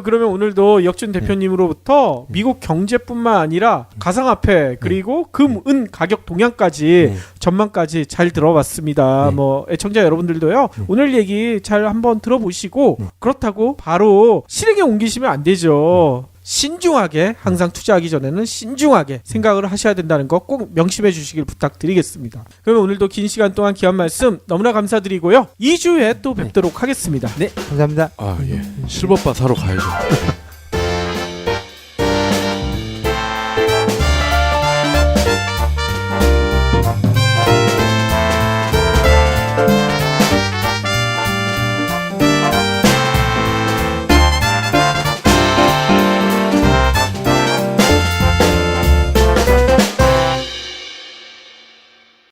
그러면 오늘도 이혁준 대표님으로부터 미국 경제뿐만 아니라 가상화폐 그리고 금, 은 가격 동향까지 전망까지 잘 들어봤습니다. 애청자 여러분들도요. 오늘 얘기 잘 한번 들어보시고 그렇다고 바로 실행에 옮기시면 안 되죠. 신중하게 항상 투자하기 전에는 신중하게 생각을 하셔야 된다는 거 꼭 명심해 주시길 부탁드리겠습니다. 그러면 오늘도 긴 시간 동안 귀한 말씀 너무나 감사드리고요. 2주에 또 뵙도록 하겠습니다. 네, 감사합니다. 실버바 사러 가야죠.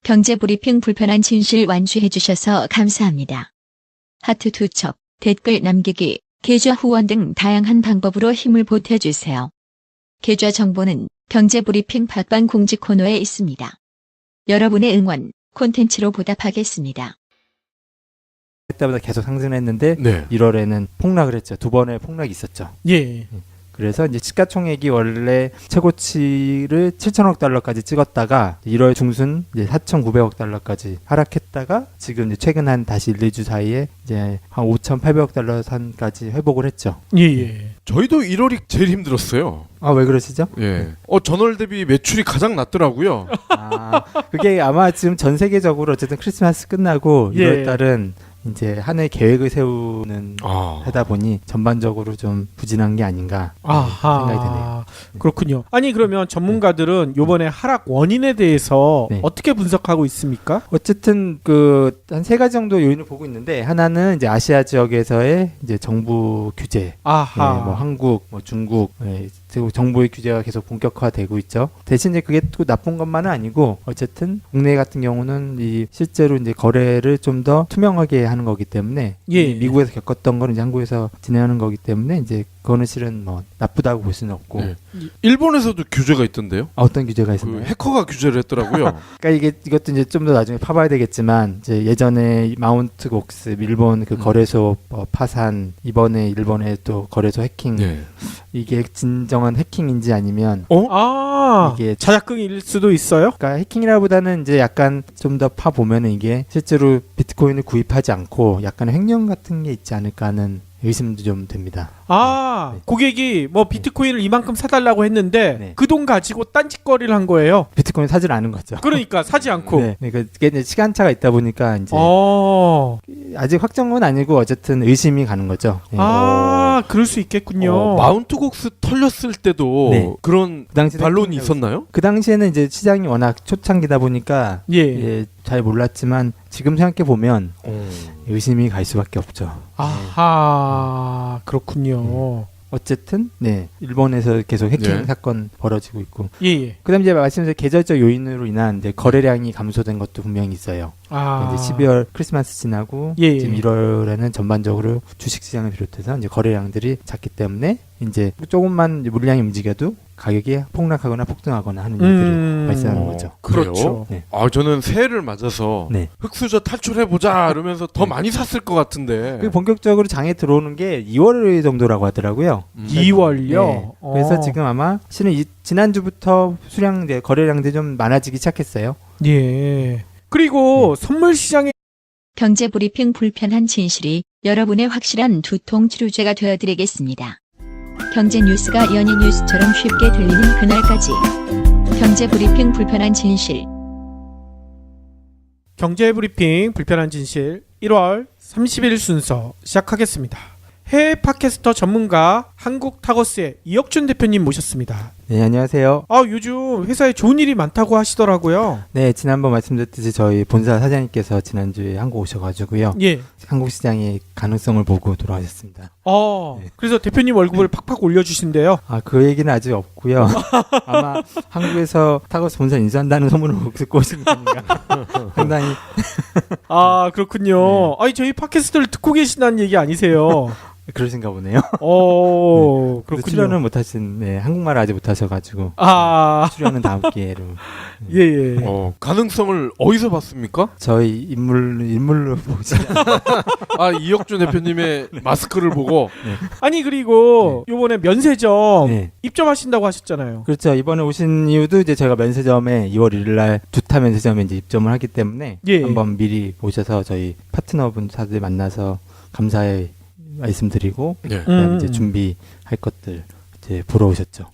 경제브리핑 불편한 진실 완주해 주셔서 감사합니다. 하트 투척, 댓글 남기기, 계좌 후원 등 다양한 방법으로 힘을 보태주세요. 계좌 정보는 경제브리핑 팟빵 공지 코너에 있습니다. 여러분의 응원, 콘텐츠로 보답하겠습니다. 때보다 계속 상승했는데 1월에는 폭락을 했죠. 두 번의 폭락이 있었죠. 예. 그래서 이제 시가총액이 원래 최고치를 7천억 달러까지 찍었다가 1월 중순 이제 4,900억 달러까지 하락했다가 지금 이제 최근 한 다시 1, 2주 사이에 이제 한 5,800억 달러 선까지 회복을 했죠. 예. 저희도 1월이 제일 힘들었어요. 아, 왜 그러시죠? 예. 전월 대비 매출이 가장 낮더라고요. 아, 그게 아마 지금 전 세계적으로 어쨌든 크리스마스 끝나고 예. 1월 달은 이제 한 해 계획을 세우는 하다 보니 전반적으로 좀 부진한 게 아닌가 생각이 드네요. 그렇군요. 아니 그러면 전문가들은 이번에 하락 원인에 대해서 네. 어떻게 분석하고 있습니까? 어쨌든 그 한 세 가지 정도 요인을 보고 있는데 하나는 이제 아시아 지역에서의 이제 정부 규제, 뭐 한국, 뭐 중국, 그리고 정부의 규제가 계속 본격화되고 있죠. 대신 이제 그게 또 나쁜 것만은 아니고 어쨌든 국내 같은 경우는 이 실제로 이제 거래를 좀 더 투명하게 하는 거기 때문에 미국에서 겪었던 거는 이제 한국에서 진행하는 거기 때문에 이제 그거는 실은 뭐 나쁘다고 볼 수는 없고. 네. 일본에서도 규제가 있던데요? 어떤 규제가 있었나요? 해커가 규제를 했더라고요. 그러니까 이것도 이제 좀 더 나중에 파봐야 되겠지만 이제 예전에 마운트 곡스 일본 그 거래소 파산, 이번에 일본의 또 거래소 해킹, 이게 진정한 해킹인지 아니면 이게 자작극일 수도 있어요? 그러니까 해킹이라보다는 이제 약간 좀 더 파 보면은 이게 실제로 비트코인을 구입하지 않고 약간 횡령 같은 게 있지 않을까 하는 의심도 좀 됩니다. 고객이 뭐 비트코인을 이만큼 사달라고 했는데 그 돈 가지고 딴짓거리를 한 거예요. 비트코인 사질 않은 거죠. 그러니까 사지 않고. 그러니까 그게 이제 시간차가 있다 보니까 이제 아직 확정은 아니고 어쨌든 의심이 가는 거죠. 그럴 수 있겠군요. 마운트 곡스 털렸을 때도 그런 그 반론이 있었나요? 그 당시에는 이제 시장이 워낙 초창기다 보니까 잘 몰랐지만 지금 생각해 보면 의심이 갈 수밖에 없죠. 그렇군요. 어쨌든 일본에서 계속 해킹 사건 벌어지고 있고. 그다음 이제 말씀드린 계절적 요인으로 인한 이제 거래량이 감소된 것도 분명히 있어요. 이제 12월 크리스마스 지나고 지금 1월에는 전반적으로 주식 시장을 비롯해서 이제 거래량들이 작기 때문에 이제 조금만 물량이 움직여도 가격이 폭락하거나 폭등하거나 하는 일들이 발생하는 거죠. 그렇죠. 저는 새해를 맞아서 흑수저 탈출해보자 이러면서 더 많이 샀을 것 같은데. 본격적으로 장에 들어오는 게 2월 정도라고 하더라고요. 2월요? 그래서 지금 아마 실은 지난주부터 수량 거래량들이 좀 많아지기 시작했어요. 그리고 선물 시장에 경제 브리핑 불편한 진실이 여러분의 확실한 두통 치료제가 되어드리겠습니다. 경제 뉴스가 연예 뉴스처럼 쉽게 들리는 그날까지 경제 브리핑 불편한 진실. 경제 브리핑 불편한 진실 1월 30일 순서 시작하겠습니다. 해외 팟캐스터 전문가 한국타거스의 이혁준 대표님 모셨습니다. 네, 안녕하세요. 요즘 회사에 좋은 일이 많다고 하시더라고요. 네, 지난번 말씀드렸듯이 저희 본사 사장님께서 지난주에 한국 오셔가지고요. 한국 시장의 가능성을 보고 돌아가셨습니다. 그래서 대표님 월급을 팍팍 올려주신대요. 그 얘기는 아직 없고요. 아마 한국에서 타거스 본사 인수한다는 소문을 듣고 오신 거니까 상당히. 그렇군요. 저희 팟캐스트를 듣고 계신다는 얘기 아니세요? 그러신가 보네요. 그렇군요. 출연을 못하신, 한국말을 아직 못하셔가지고. 출연은 다음 기회로. 가능성을 어디서 봤습니까? 저희 인물로 보지. 이혁준 대표님의 마스크를 보고. 아니, 그리고 요번에 면세점 입점하신다고 하셨잖아요. 그렇죠. 이번에 오신 이유도 이제 제가 면세점에 2월 1일 날 두타 면세점에 이제 입점을 하기 때문에 한번 미리 오셔서 저희 파트너분들 만나서 감사의 말씀드리고 그다음에 이제 준비할 것들 이제 보러 오셨죠.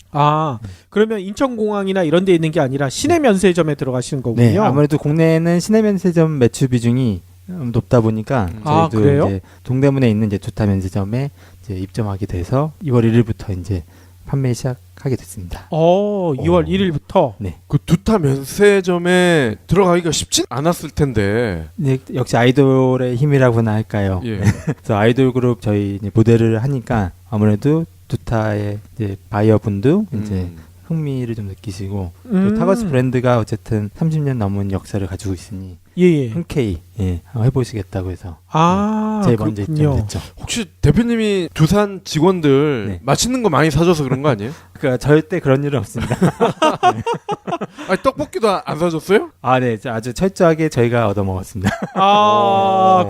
그러면 인천공항이나 이런 데 있는 게 아니라 시내 면세점에 들어가시는 거군요. 네, 아무래도 국내에는 시내 면세점 매출 비중이 높다 보니까 저희도 그래요? 이제 동대문에 있는 이제 두타 면세점에 이제 입점하게 돼서 2월 1일부터 이제 판매 시작하게 됐습니다. 2월 1일부터? 그 두타 면세점에 들어가기가 쉽진 않았을 텐데. 네, 역시 아이돌의 힘이라고나 할까요? 그래서 아이돌 그룹 저희 이제 모델을 하니까 아무래도 두타의 이제 바이어분도 이제 흥미를 좀 느끼시고 또 타거스 브랜드가 어쨌든 30년 넘은 역사를 가지고 있으니 흔쾌히 한번 해보시겠다고 해서 제일 먼저 입점됐죠. 혹시 대표님이 두산 직원들 맛있는 거 많이 사줘서 그런 거 아니에요? 그러니까 절대 그런 일은 없습니다. 떡볶이도 안 사줬어요? 네, 아주 철저하게 저희가 얻어먹었습니다.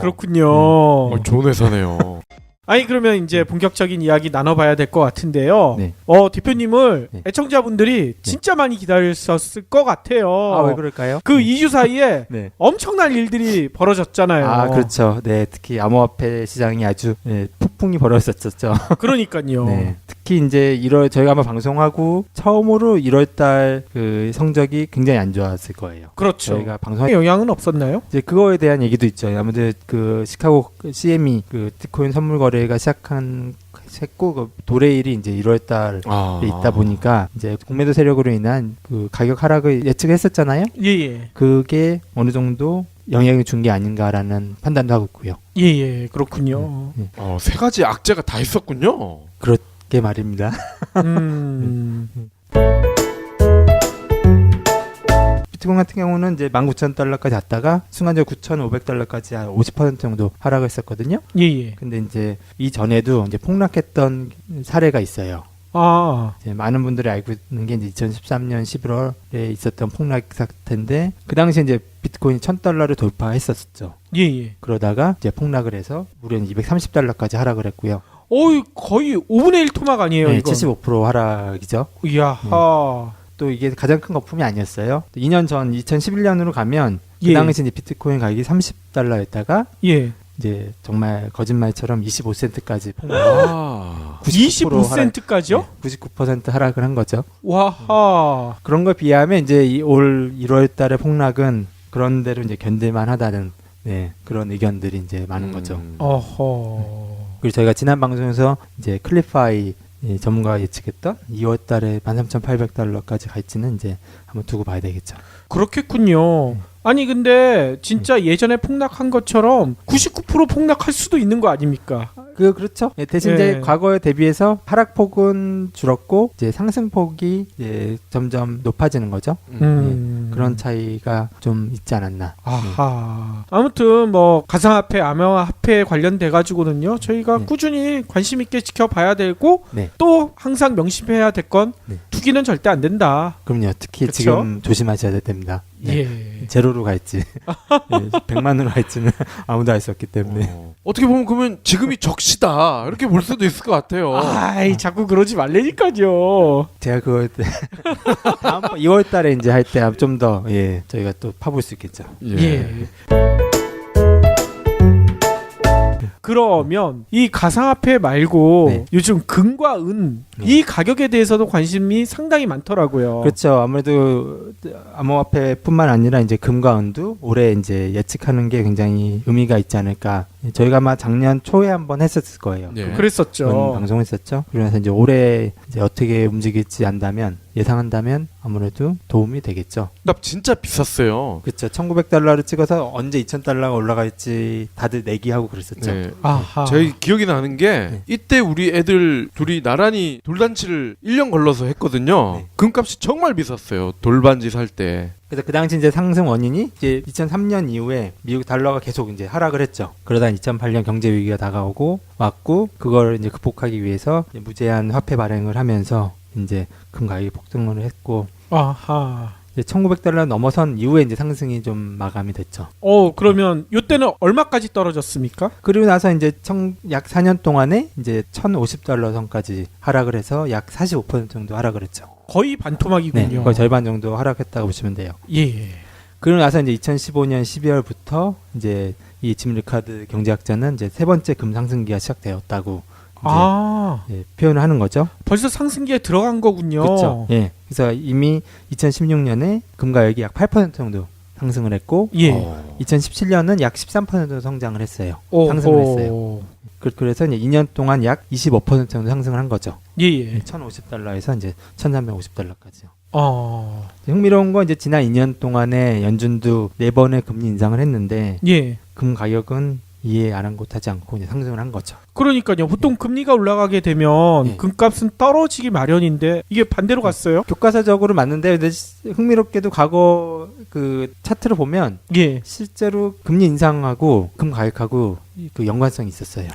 그렇군요. 좋은 회사네요. 아니 그러면 이제 본격적인 이야기 나눠봐야 될 것 같은데요. 네. 대표님을 네. 애청자분들이 진짜 많이 기다리셨을 것 같아요. 아, 왜 그럴까요? 그 2주 사이에 네. 엄청난 일들이 벌어졌잖아요. 아, 그렇죠. 네, 특히 암호화폐 시장이 아주 폭풍이 벌어졌었죠. 그러니까요. 네. 특히 이제 저희가 아마 방송하고 처음으로 1월달 그 성적이 굉장히 안 좋았을 거예요. 그렇죠. 저희가 방송에 영향은 없었나요? 이제 그거에 대한 얘기도 있죠. 아무튼 그 시카고 CME 그 비트코인 선물 거래가 했고 그 도래일이 이제 1월달에 있다 보니까 이제 공매도 세력으로 인한 그 가격 하락을 예측했었잖아요. 예예. 그게 어느 정도 영향을 준 게 아닌가라는 판단도 하고 있고요. 예예. 그렇군요. 세 가지 악재가 다 있었군요. 그렇게 말입니다. 비트코인 같은 경우는 이제 19,000달러까지 갔다가 순간적으로 9,500달러까지 한 50% 정도 하락을 했었거든요. 예예. 근데 이제 이전에도 이제 폭락했던 사례가 있어요. 이제 많은 분들이 알고 있는 게 이제 2013년 11월에 있었던 폭락 사태인데 그 당시에 이제 비트코인이 1,000달러를 돌파했었죠. 예예. 그러다가 이제 폭락을 해서 무려 230달러까지 하락을 했고요. 거의 5분의 1 토막 아니에요, 네, 이거? 75% 하락이죠. 이야. 또 이게 가장 큰 거품이 아니었어요. 2년 전 2011년으로 가면 그 예. 당시 이제 비트코인 가격이 30달러였다가 예. 이제 정말 거짓말처럼 25센트까지 폭락. 25센트까지요? 네, 99% 하락을 한 거죠. 와하. 그런 걸 비하면 이제 올 1월 달의 폭락은 그런 대로 이제 견딜만 하다는 그런 의견들이 이제 많은 거죠. 어허. 그리고 저희가 지난 방송에서 이제 클리파이 전문가가 예측했던 2월 달에 13,800달러까지 갈지는 이제 한번 두고 봐야 되겠죠. 그렇겠군요. 아니 근데 진짜 예전에 폭락한 것처럼 99% 폭락할 수도 있는 거 아닙니까? 그렇죠. 대신 이제 예. 과거에 대비해서 하락폭은 줄었고 이제 상승폭이 이제 점점 높아지는 거죠. 그런 차이가 좀 있지 않았나. 아하. 아무튼 뭐 가상화폐, 암호화폐 관련돼 가지고는요. 저희가 꾸준히 관심 있게 지켜봐야 되고 또 항상 명심해야 될 건 투기는 절대 안 된다. 그럼요. 특히 그쵸? 지금 조심하셔야 됩니다. 제로로 갈지 100만으로 갈지는 아무도 알 수 없기 때문에 어떻게 보면 그러면 지금이 적시다 이렇게 볼 수도 있을 것 같아요. 아이 자꾸 그러지 말라니까요. 제가 그거 다음 2월 달에 이제 할 때 좀 더 저희가 또 파볼 수 있겠죠. 예. 그러면 이 가상화폐 말고 요즘 금과 은 이 가격에 대해서도 관심이 상당히 많더라고요. 그렇죠. 아무래도 암호화폐뿐만 아니라 이제 금과 은도 올해 이제 예측하는 게 굉장히 의미가 있지 않을까. 저희가 아마 작년 초에 한번 했었을 거예요. 그랬었죠. 방송했었죠. 그러면서 이제 올해 이제 어떻게 움직일지 안다면 예상한다면 아무래도 도움이 되겠죠. 나 진짜 비쌌어요. 그렇죠. 1,900달러를 찍어서 언제 2,000달러가 올라갈지 다들 내기하고 그랬었죠. 저희 기억이 나는 게 이때 우리 애들 둘이 나란히 돌잔치를 1년 걸러서 했거든요. 금값이 정말 비쌌어요. 돌반지 살 때. 그래서 그 당시 이제 상승 원인이 이제 2003년 이후에 미국 달러가 계속 이제 하락을 했죠. 그러다 2008년 경제 위기가 다가오고 왔고 그걸 이제 극복하기 위해서 이제 무제한 화폐 발행을 하면서 이제 금 가격이 폭등을 했고 아하. 이제 1,900달러 넘어선 이후에 이제 상승이 좀 마감이 됐죠. 그러면 이때는 얼마까지 떨어졌습니까? 그리고 나서 이제 약 4년 동안에 이제 1,050달러 선까지 하락을 해서 약 45% 정도 하락을 했죠. 거의 반토막이군요. 거의 절반 정도 하락했다고 보시면 돼요. 예. 그리고 나서 이제 2015년 12월부터 이제 이 짐 리카드 경제학자는 이제 세 번째 금 상승기가 시작되었다고 표현을 하는 거죠. 벌써 상승기에 들어간 거군요. 그렇죠. 예. 그래서 이미 2016년에 금 가격이 약 8% 정도 상승을 했고 2017년은 약 13% 성장을 했어요. 상승을 했어요. 그래서 이제 2년 동안 약 25% 정도 상승을 한 거죠. 1,050달러에서 이제 1,350달러까지요. 흥미로운 건 이제 지난 2년 동안에 연준도 4번의 금리 인상을 했는데 금 가격은 이해 아랑곳하지 않고 이제 상승을 한 거죠. 그러니까요. 보통 금리가 올라가게 되면 금값은 떨어지기 마련인데 이게 반대로 갔어요? 교과서적으로 맞는데 근데 흥미롭게도 과거 그 차트를 보면 실제로 금리 인상하고 금 가격하고 그 연관성이 있었어요.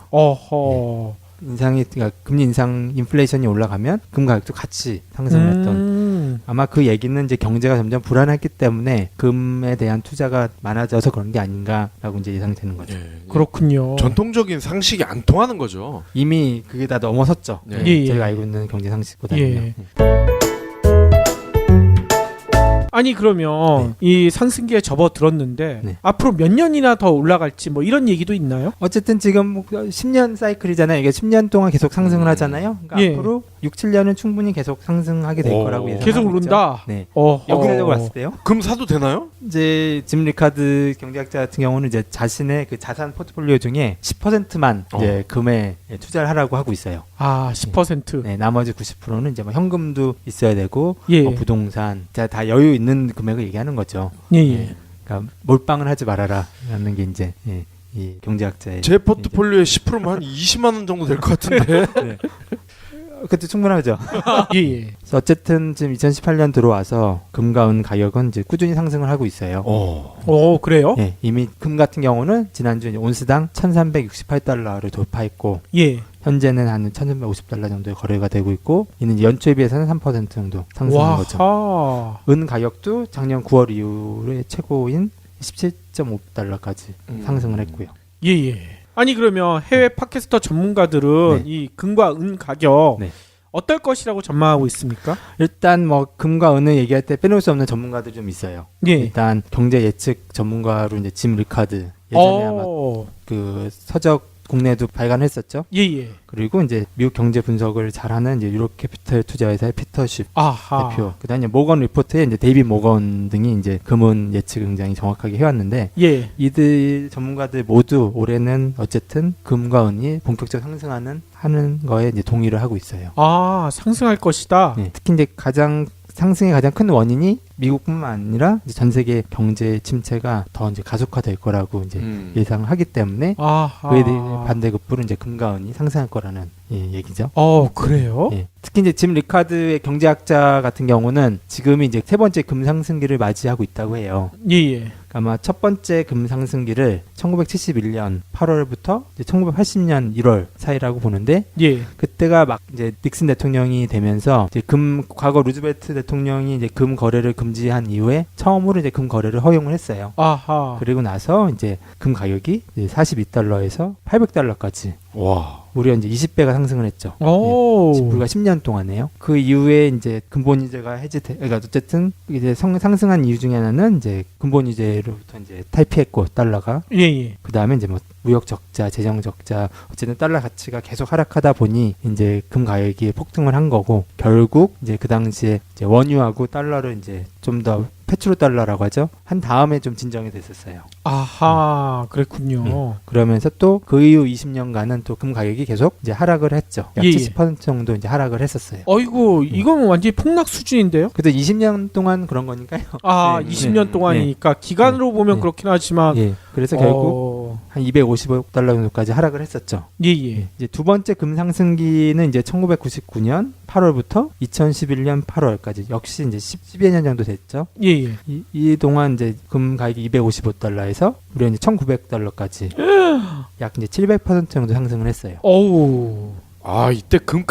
인상이 그러니까 금리 인상 인플레이션이 올라가면 금 가격도 같이 상승을 했던 아마 그 얘기는 이제 경제가 점점 불안했기 때문에 금에 대한 투자가 많아져서 그런 게 아닌가라고 이제 예상되는 거죠. 그렇군요. 전통적인 상식이 안 통하는 거죠. 이미 그게 다 넘어섰죠. 저희가 알고 있는 경제 상식보다는요. 아니 그러면 이 상승기에 접어들었는데 앞으로 몇 년이나 더 올라갈지 뭐 이런 얘기도 있나요? 어쨌든 지금 10년 사이클이잖아요. 이게 10년 동안 계속 상승을 하잖아요. 그러니까 앞으로 6, 7년은 충분히 계속 상승하게 될 거라고 예상하고 계속 오른다. 네. 역사적으로 봤을 때요. 금 사도 되나요? 이제 짐 리카드 경제학자 같은 경우는 이제 자신의 그 자산 포트폴리오 중에 10%만 이제 금에 투자를 하라고 하고 있어요. 10%. 네, 나머지 90%는 이제 뭐 현금도 있어야 되고 뭐 부동산, 다 여유 있는 금액을 얘기하는 거죠. 그러니까 몰빵을 하지 말아라라는 게 이제 이 경제학자의 제 포트폴리오의 10%면 한 20만 원 정도 될 것 같은데. 그것도 충분하죠. 그래서 어쨌든 지금 2018년 들어와서 금과 은 가격은 이제 꾸준히 상승을 하고 있어요. 그래요? 이미 금 같은 경우는 지난주 이제 온스당 1,368달러를 돌파했고, 현재는 한 1,350달러 정도의 거래가 되고 있고, 이는 이제 연초에 비해서는 3% 정도 상승한 거죠. 은 가격도 작년 9월 이후에 최고인 17.5달러까지 상승을 했고요. 아니 그러면 해외 팟캐스터 전문가들은 이 금과 은 가격 어떨 것이라고 전망하고 있습니까? 일단 뭐 금과 은을 얘기할 때 빼놓을 수 없는 전문가들 좀 있어요. 일단 경제 예측 전문가로 이제 짐 리카드, 예전에 아마 그 서적 국내에도 발간했었죠. 그리고 이제 미국 경제 분석을 잘하는 이제 유럽 캐피털 투자회사의 피터 쉽 대표, 그다음에 모건 리포트의 이제 데이빗 모건 등이 이제 금은 예측 굉장히 정확하게 해왔는데, 이들 전문가들 모두 올해는 어쨌든 금과 은이 본격적으로 하는 거에 이제 동의를 하고 있어요. 상승할 것이다. 특히 이제 상승의 가장 큰 원인이 미국뿐만 아니라 이제 전 세계 경제 침체가 더 이제 가속화될 거라고 이제 예상을 하기 때문에 그에 대해 반대급부로 이제 금과 은이 상승할 거라는 얘기죠. 그래요? 특히 이제 짐 리카드의 경제학자 같은 경우는 지금이 이제 세 번째 금 상승기를 맞이하고 있다고 해요. 아마 첫 번째 금 상승기를 1971년 8월부터 이제 1980년 1월 사이라고 보는데, 그때가 막 이제 닉슨 대통령이 되면서 이제 과거 루즈벨트 대통령이 이제 금 거래를 금지한 이후에 처음으로 이제 금 거래를 허용을 했어요. 그리고 나서 이제 금 가격이 이제 42달러에서 800달러까지 무려 이제 20배가 상승을 했죠. 불과 10년 동안에요. 그 이후에 이제 근본이자가 그러니까 어쨌든 이제 상승한 이유 중에 하나는 이제 근본이자로부터 이제 탈피했고, 달러가. 그 다음에 이제 뭐 무역 적자, 재정 적자, 어쨌든 달러 가치가 계속 하락하다 보니 이제 금 가격이 폭등을 한 거고, 결국 이제 그 당시에 이제 원유하고 달러를 이제 좀 더 페트로 달러라고 하죠. 한 다음에 좀 진정이 됐었어요. 그랬군요. 그러면서 또 그 이후 20년간은 또 금 가격이 계속 이제 하락을 했죠. 약 70% 정도 이제 하락을 했었어요. 이건 완전히 폭락 수준인데요? 그래도 20년 동안 그런 거니까요. 20년 동안이니까 기간으로 보면 그렇긴 하지만 그래서 결국 한 255달러 정도까지 하락을 했었죠. 이제 두 번째 금 상승기는 이제 1999년 8월부터 2011년 8월까지 역시 이제 10여 년 정도 됐죠. 이 동안 이제 금 가격이 255달러에서 무려 이제 1,900달러까지 약 이제 700% 정도 상승을 했어요. 이때 금